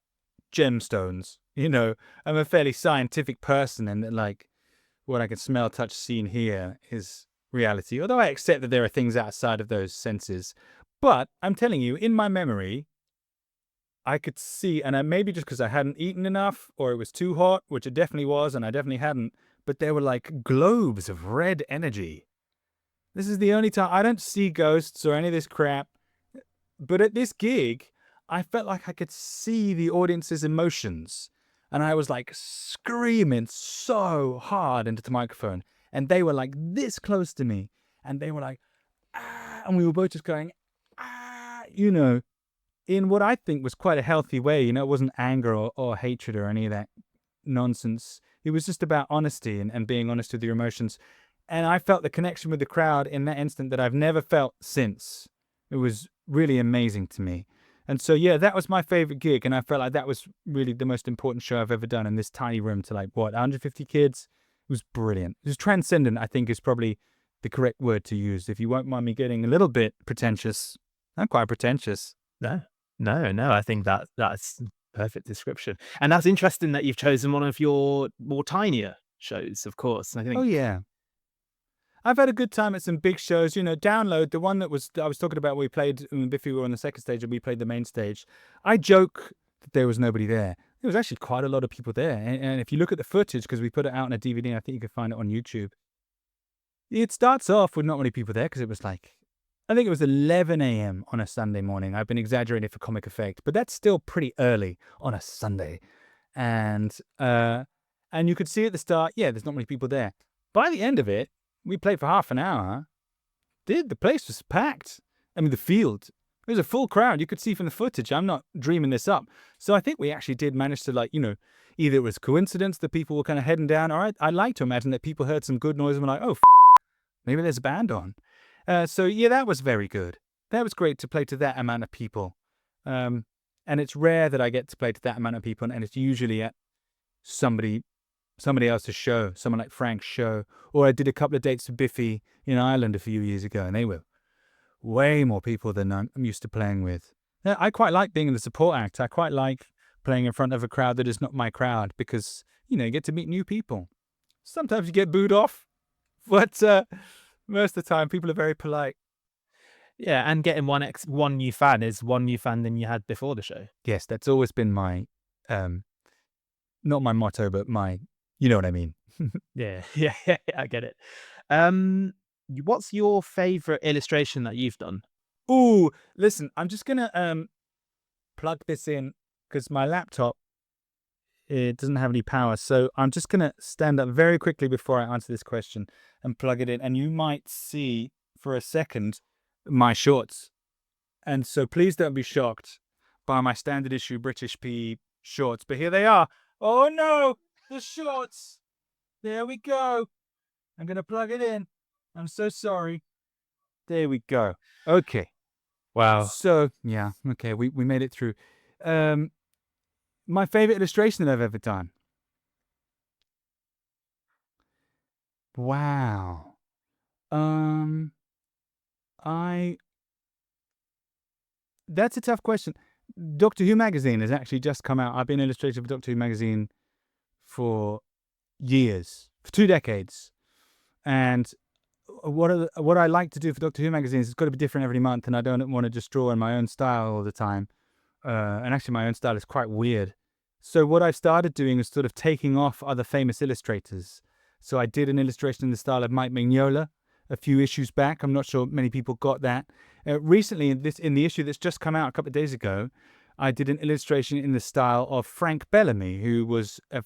gemstones. I'm a fairly scientific person, and that like what I can smell, touch, see, and hear is reality. Although I accept that there are things outside of those senses. But I'm telling you, in my memory, I could see, and maybe just because I hadn't eaten enough or it was too hot, which it definitely was, and I definitely hadn't, but there were like globes of red energy. This is the only time I don't see ghosts or any of this crap. But at this gig, I felt like I could see the audience's emotions. And I was like screaming so hard into the microphone. and they were like this close to me, and they were like, ah, and we were both just going, ah, in what I think was quite a healthy way. It wasn't anger or hatred or any of that nonsense. It was just about honesty and being honest with your emotions. And I felt the connection with the crowd in that instant that I've never felt since. It was really amazing to me. And so, yeah, that was my favorite gig. And I felt like that was really the most important show I've ever done in this tiny room to 150 kids. It was brilliant. It was transcendent, I think, is probably the correct word to use. If you won't mind me getting a little bit pretentious. I'm quite pretentious. No, no. I think that's perfect description. And that's interesting that you've chosen one of your more tinier shows, of course. I Oh, think, yeah. I've had a good time at some big shows. Download, the one that I was talking about, we played when Biffy were on the second stage and we played the main stage. I joke that there was nobody there. There was actually quite a lot of people there. And if you look at the footage, because we put it out on a DVD, I think you can find it on YouTube. It starts off with not many people there because it was I think it was 11 a.m. on a Sunday morning. I've been exaggerating for comic effect, but that's still pretty early on a Sunday. And you could see at the start, yeah, there's not many people there. By the end of it, we played for half an hour. The place was packed. I mean, the field. It was a full crowd. You could see from the footage. I'm not dreaming this up. So I think we actually did manage to, either it was coincidence that people were kind of heading down, or I like to imagine that people heard some good noise and were like, oh, maybe there's a band on. So, yeah, that was very good. That was great to play to that amount of people. And it's rare that I get to play to that amount of people, and it's usually at somebody else's show, someone like Frank's show. Or I did a couple of dates with Biffy in Ireland a few years ago, and they were way more people than I'm used to playing with. I quite like being in the support act. I quite like playing in front of a crowd that is not my crowd because, you get to meet new people. Sometimes you get booed off, but most of the time people are very polite. yeah, and getting one new fan is one new fan than you had before the show. Yes, that's always been my, not my motto, but my, you know what I mean. Yeah, yeah, I get it. What's your favorite illustration that you've done? Ooh, listen, I'm just gonna plug this in because my laptop, it doesn't have any power. So I'm just gonna stand up very quickly before I answer this question and plug it in. And you might see for a second my shorts. And so please don't be shocked by my standard issue British PE shorts. But here they are. Oh no, the shorts. There we go. I'm gonna plug it in. I'm so sorry. There we go. Okay. Wow. So, yeah, okay, we made it through. My favorite illustration that I've ever done. Wow. I That's a tough question. Doctor Who magazine has actually just come out. I've been illustrator for Doctor Who magazine for years, for 2 decades. And what I like to do for Doctor Who magazines, it's got to be different every month, and I don't want to just draw in my own style all the time. And actually, my own style is quite weird. So what I've started doing is sort of taking off other famous illustrators. So I did an illustration in the style of Mike Mignola a few issues back. I'm not sure many people got that. Recently, in the issue that's just come out a couple of days ago, I did an illustration in the style of Frank Bellamy, who was a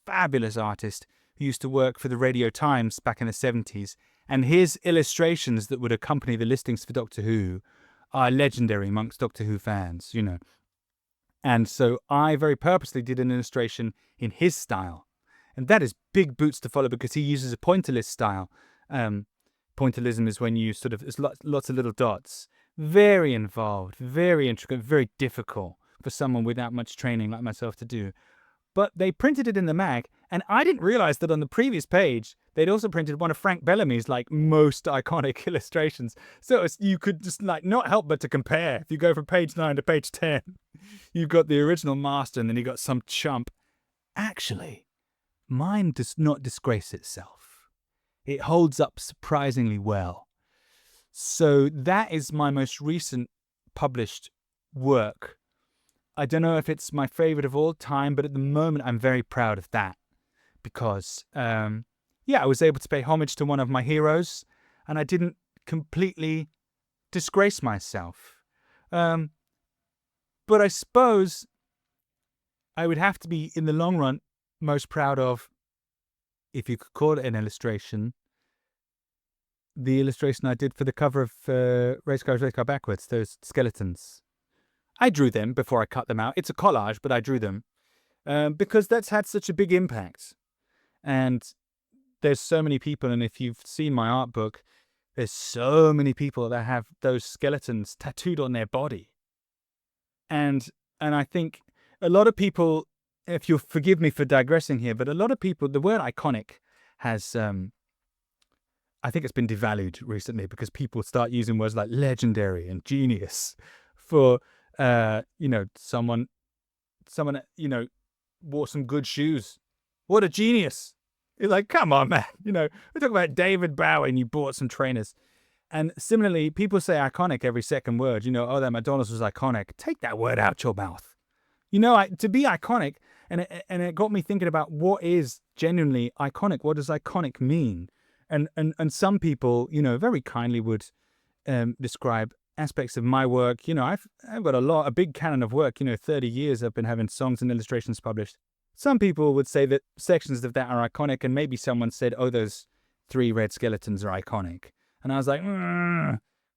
fabulous artist who used to work for the Radio Times back in the 70s. And his illustrations that would accompany the listings for Doctor Who are legendary amongst Doctor Who fans, And so I very purposely did an illustration in his style. And that is big boots to follow because he uses a pointillist style. Pointillism is when you there's lots of little dots. Very involved, very intricate, very difficult for someone without much training like myself to do. But they printed it in the mag, and I didn't realize that on the previous page, they'd also printed one of Frank Bellamy's most iconic illustrations. So you could just not help but to compare. If you go from page 9 to page 10, you've got the original master, and then you've got some chump. Actually, mine does not disgrace itself. It holds up surprisingly well. So that is my most recent published work. I don't know if it's my favorite of all time, but at the moment I'm very proud of that because, I was able to pay homage to one of my heroes and I didn't completely disgrace myself. But I suppose I would have to be, in the long run, most proud of, if you could call it an illustration, the illustration I did for the cover of Race Car Backwards, those skeletons. I drew them before I cut them out. It's a collage, but I drew them because that's had such a big impact. And there's so many people, and if you've seen my art book, there's so many people that have those skeletons tattooed on their body. And I think a lot of people, if you'll forgive me for digressing here, but a lot of people, the word iconic has, I think it's been devalued recently because people start using words like legendary and genius for, someone, wore some good shoes. What a genius. You're like, come on, man. We're talking about David Bowie and you bought some trainers. And similarly, people say iconic every second word. Oh, that McDonald's was iconic. Take that word out your mouth. To be iconic, and it got me thinking about what is genuinely iconic. What does iconic mean? And some people, very kindly would describe aspects of my work. I've got a big canon of work. 30 years I've been having songs and illustrations published. Some people would say that sections of that are iconic, and maybe someone said, oh, those 3 red skeletons are iconic. And I was like,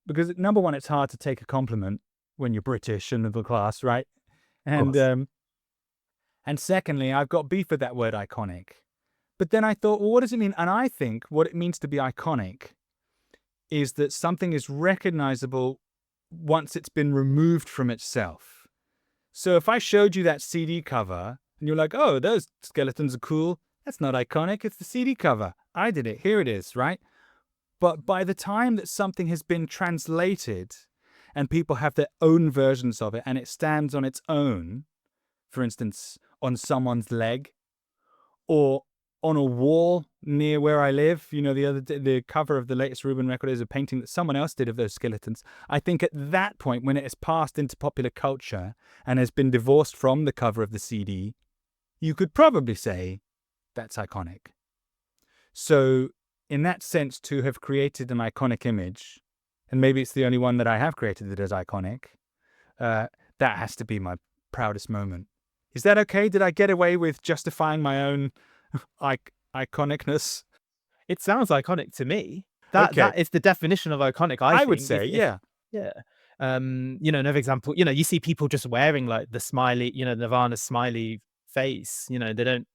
because number one, it's hard to take a compliment when you're British and middle class, right? And secondly, I've got beef with that word iconic. But then I thought, well, what does it mean? And I think what it means to be iconic is that something is recognizable once it's been removed from itself. So if I showed you that CD cover and you're like, oh, those skeletons are cool, that's not iconic. It's the CD cover. I did it. Here it is, right? But by the time that something has been translated and people have their own versions of it and it stands on its own, for instance, on someone's leg or on a wall near where I live, the cover of the latest Reuben record is a painting that someone else did of those skeletons. I think at that point, when it has passed into popular culture and has been divorced from the cover of the CD, you could probably say that's iconic. So in that sense, to have created an iconic image, and maybe it's the only one that I have created that is iconic, that has to be my proudest moment. Is that okay? Did I get away with justifying my own iconicness? It sounds iconic to me. Okay. That is the definition of iconic, I think. would say, yeah. Yeah. Another example, you see people just wearing like the smiley, Nirvana's smiley face, they don't,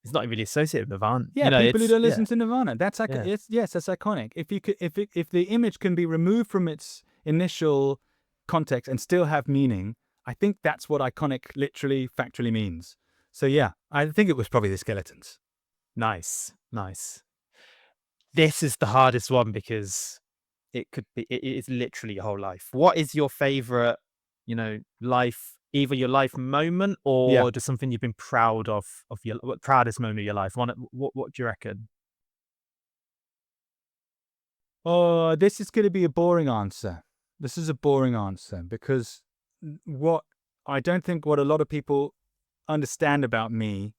it's not really associated with Nirvana. Yeah, people who don't listen to Nirvana. That's yes, that's iconic. If the image can be removed from its initial context and still have meaning, I think that's what iconic literally, factually means. So yeah, I think it was probably the skeletons. Nice. This is the hardest one because it is literally your whole life. What is your favorite, life, either your life moment or just something you've been proud of your proudest moment of your life? What do you reckon? Oh, this is going to be a boring answer. This is a boring answer because I don't think what a lot of people understand about me,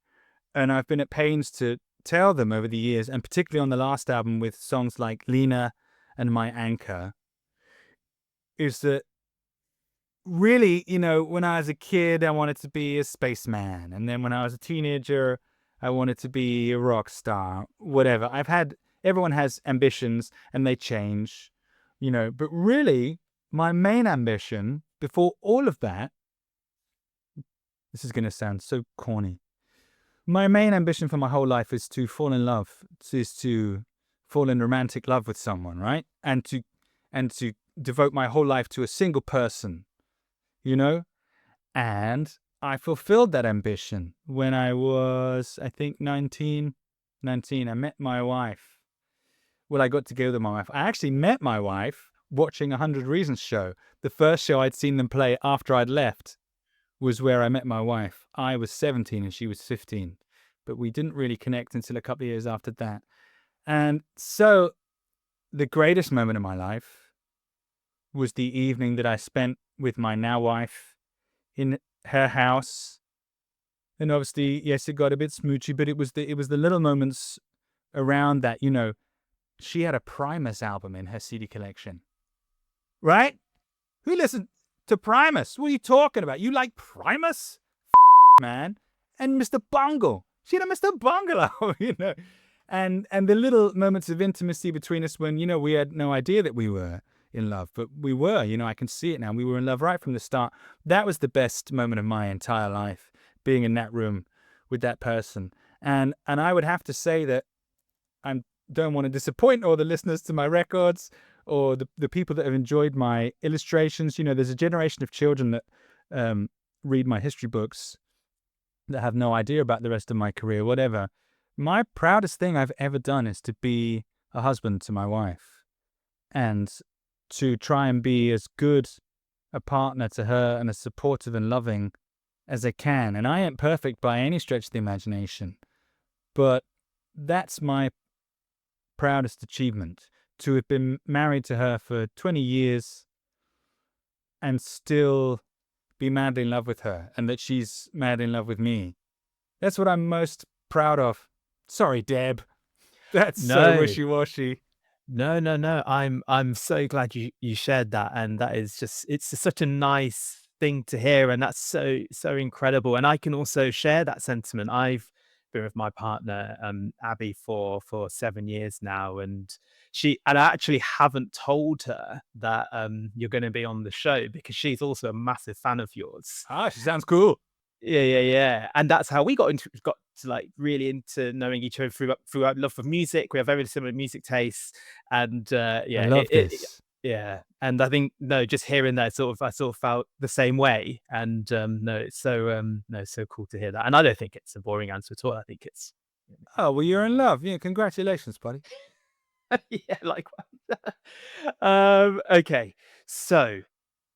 and I've been at pains to tell them over the years, and particularly on the last album with songs like Lena and My Anchor, is that really, when I was a kid, I wanted to be a spaceman. And then when I was a teenager, I wanted to be a rock star, whatever. Everyone has ambitions and they change, but really my main ambition before all of that, this is going to sound so corny. My main ambition for my whole life is to fall in love, is to fall in romantic love with someone, right? And to devote my whole life to a single person. And I fulfilled that ambition when I was, I think, 19. I met my wife. Well, I got together with my wife. I actually met my wife watching 100 Reasons show. The first show I'd seen them play after I'd left was where I met my wife. I was 17 and she was 15, but we didn't really connect until a couple of years after that. And so the greatest moment of my life was the evening that I spent with my now wife in her house. And obviously, yes, it got a bit smoochy, but it was the little moments around that, she had a Primus album in her CD collection. Right? Who listened to Primus? What are you talking about? You like Primus? Man. And Mr. Bungle. She had a Mr. Bungle album, and the little moments of intimacy between us when, we had no idea that we were in love, but we were, I can see it now. We were in love right from the start. That was the best moment of my entire life, being in that room with that person. And I would have to say that I don't want to disappoint all the listeners to my records or the people that have enjoyed my illustrations. There's a generation of children that read my history books that have no idea about the rest of my career, whatever. My proudest thing I've ever done is to be a husband to my wife and to try and be as good a partner to her and as supportive and loving as I can. And I ain't perfect by any stretch of the imagination, but that's my proudest achievement, to have been married to her for 20 years and still be madly in love with her, and that she's madly in love with me. That's what I'm most proud of. Sorry, Deb. That's so No, wishy-washy. no, no, no. I'm so glad you shared that, and that is it's just such a nice thing to hear, and that's so incredible. And I can also share that sentiment. I've been with my partner, Abby, for 7 years now, and I actually haven't told her that you're going to be on the show because she's also a massive fan of yours. Ah, she sounds cool. Yeah, yeah, yeah, and that's how we got to, like, really into knowing each other through our love for music. We have very similar music tastes, and, I yeah, love this. yeah, and I think no, just hearing that I sort of felt the same way, and, no, it's no, so cool to hear that, and I don't think it's a boring answer at all. I think it's Oh, well, you're in love. Yeah, congratulations, buddy. yeah, like okay, so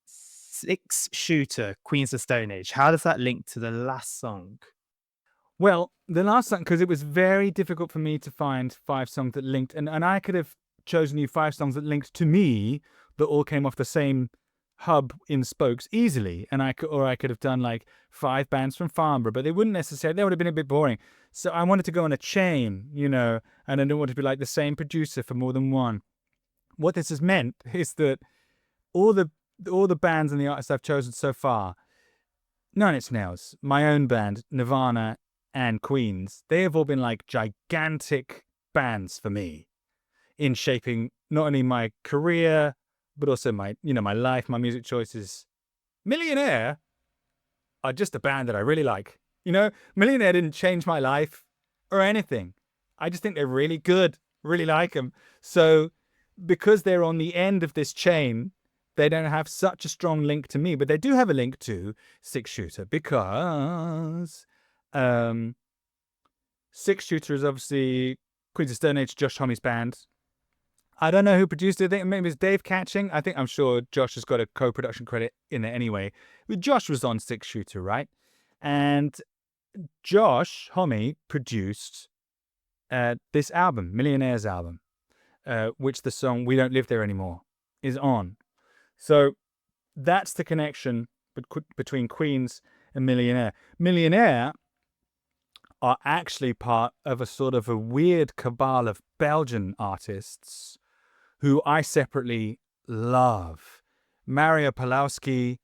Six Shooter, Queens of Stone Age. How does that link to the last song? Well, the last song, because it was very difficult for me to find 5 songs that linked, and I could have chosen you 5 songs that linked to me that all came off the same hub in Spokes easily, and I could have done like 5 bands from Farnborough, but they wouldn't necessarily. They would have been a bit boring. So I wanted to go on a chain, and I didn't want to be like the same producer for more than one. What this has meant is that all the all the bands and the artists I've chosen so far, Nine Inch Nails, my own band, Nirvana, and Queens, they have all been like gigantic bands for me in shaping not only my career, but also my life, my music choices. Millionaire are just a band that I really like. Millionaire didn't change my life or anything. I just think they're really good, really like them. So because they're on the end of this chain, they don't have such a strong link to me, but they do have a link to Six Shooter because Six Shooter is obviously Queens of Stone Age, Josh Homme's band. I don't know who produced it. I think maybe it's Dave Catching. I'm sure Josh has got a co-production credit in it anyway. But Josh was on Six Shooter, right? And Josh Homme produced this album, Millionaire's album, which the song We Don't Live There Anymore is on. So that's the connection between Queens and Millionaire. Millionaire are actually part of a sort of a weird cabal of Belgian artists who I separately love. Mario Pawlowski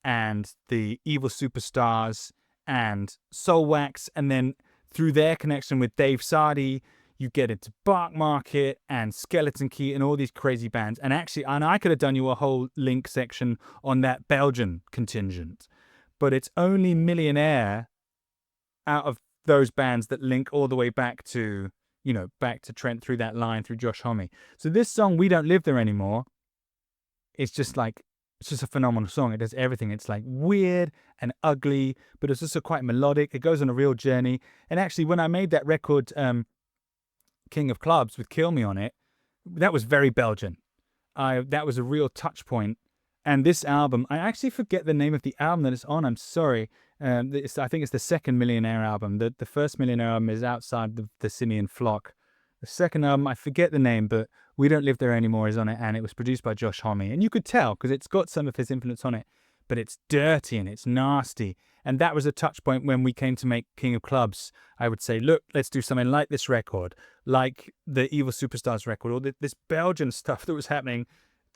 and the Evil Superstars and Soulwax, and then through their connection with Dave Sardi, you get into Bark Market and Skeleton Key and all these crazy bands. And I could have done you a whole link section on that Belgian contingent, but it's only Millionaire out of those bands that link all the way back to Trent through that line through Josh Homme. So this song, We Don't Live There Anymore, it's just a phenomenal song. It does everything. It's like weird and ugly, but it's also quite melodic. It goes on a real journey. And actually, when I made that record, King of Clubs with Kill Me on it, that was very Belgian. That was a real touch point. And this album, I actually forget the name of the album that it's on. I'm sorry. I think it's the second Millionaire album. The first Millionaire album is Outside the Simian Flock. The second album, I forget the name, but We Don't Live There Anymore is on it, and it was produced by Josh Homme. And you could tell, because it's got some of his influence on it, but it's dirty and it's nasty. And that was a touch point when we came to make King of Clubs. I would say, look, let's do something like this record, like the Evil Superstars record, or this Belgian stuff that was happening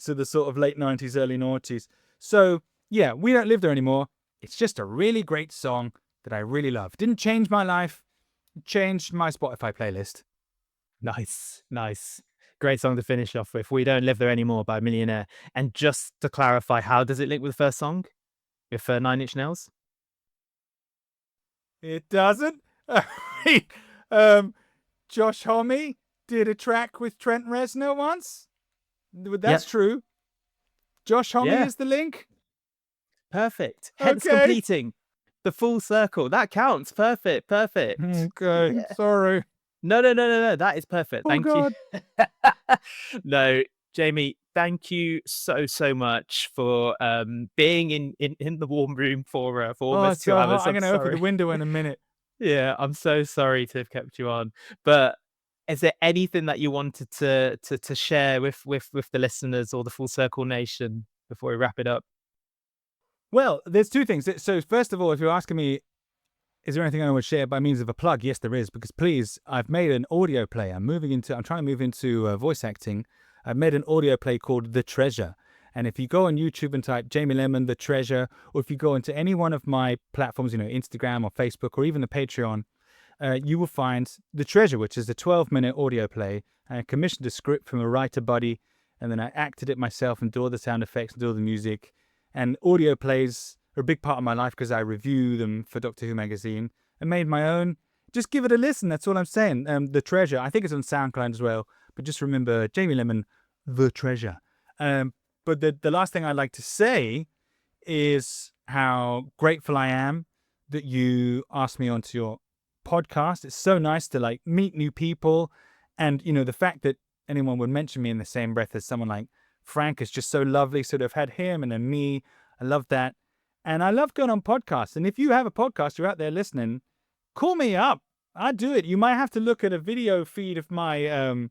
to the sort of late 90s, early noughties. So, yeah, We Don't Live There Anymore. It's just a really great song that I really love. Didn't change my life. It changed my Spotify playlist. Nice, nice. Great song to finish off with. We Don't Live There Anymore by Millionaire. And just to clarify, how does it link with the first song? With Nine Inch Nails? It doesn't. I mean, um, Josh Homme did a track with Trent Reznor once. That's Yep. true. Josh Homme Yeah. is the link. Perfect. Hence Okay. completing the full circle. That counts. Perfect. Perfect. Okay. Yeah. Sorry. No, no, no, no, no. That is perfect. Oh Thank you. God. No, Jamie, thank you so, so much for being in the warm room for Oh, it's almost two so hot. hours. I'm I'm gonna open the sorry. window in a minute. Yeah, I'm so sorry to have kept you on. But is there anything that you wanted to share with the listeners or the Full Circle Nation before we wrap it up? Well, there's two things. So first of all, if you're asking me, is there anything I want to share by means of a plug? Yes, there is. Because please, I've made an audio play. I'm trying to move into voice acting. I've made an audio play called The Treasure. And if you go on YouTube and type Jamie Lenman, The Treasure, or if you go into any one of my platforms, Instagram or Facebook or even the Patreon, you will find The Treasure, which is a 12-minute audio play. I commissioned a script from a writer buddy, and then I acted it myself and do all the sound effects and do all the music. And audio plays are a big part of my life because I review them for Doctor Who magazine and made my own. Just give it a listen. That's all I'm saying. The Treasure. I think it's on SoundCloud as well. But just remember, Jamie Lenman, The Treasure. But the last thing I'd like to say is how grateful I am that you asked me onto your podcast. It's so nice to like meet new people. And, the fact that anyone would mention me in the same breath as someone like Frank is just so lovely. So to have had him and then me, I love that. And I love going on podcasts. And if you have a podcast, you're out there listening, call me up. I do it. You might have to look at a video feed of my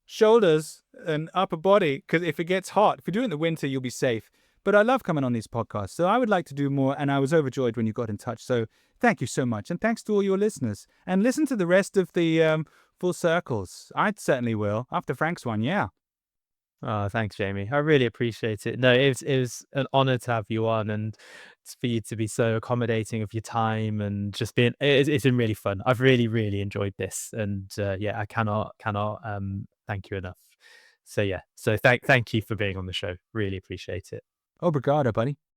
shoulders and upper body because if it gets hot, if you do it in the winter, you'll be safe. But I love coming on these podcasts. So I would like to do more. And I was overjoyed when you got in touch. So thank you so much. And thanks to all your listeners. And listen to the rest of the full circles. I certainly will. After Frank's one, yeah. Oh, thanks, Jamie. I really appreciate it. No, it was an honor to have you on, and for you to be so accommodating of your time and just being. It's been really fun. I've really, really enjoyed this, and yeah, I cannot thank you enough. So yeah, so thank you for being on the show. Really appreciate it. Obrigado, buddy.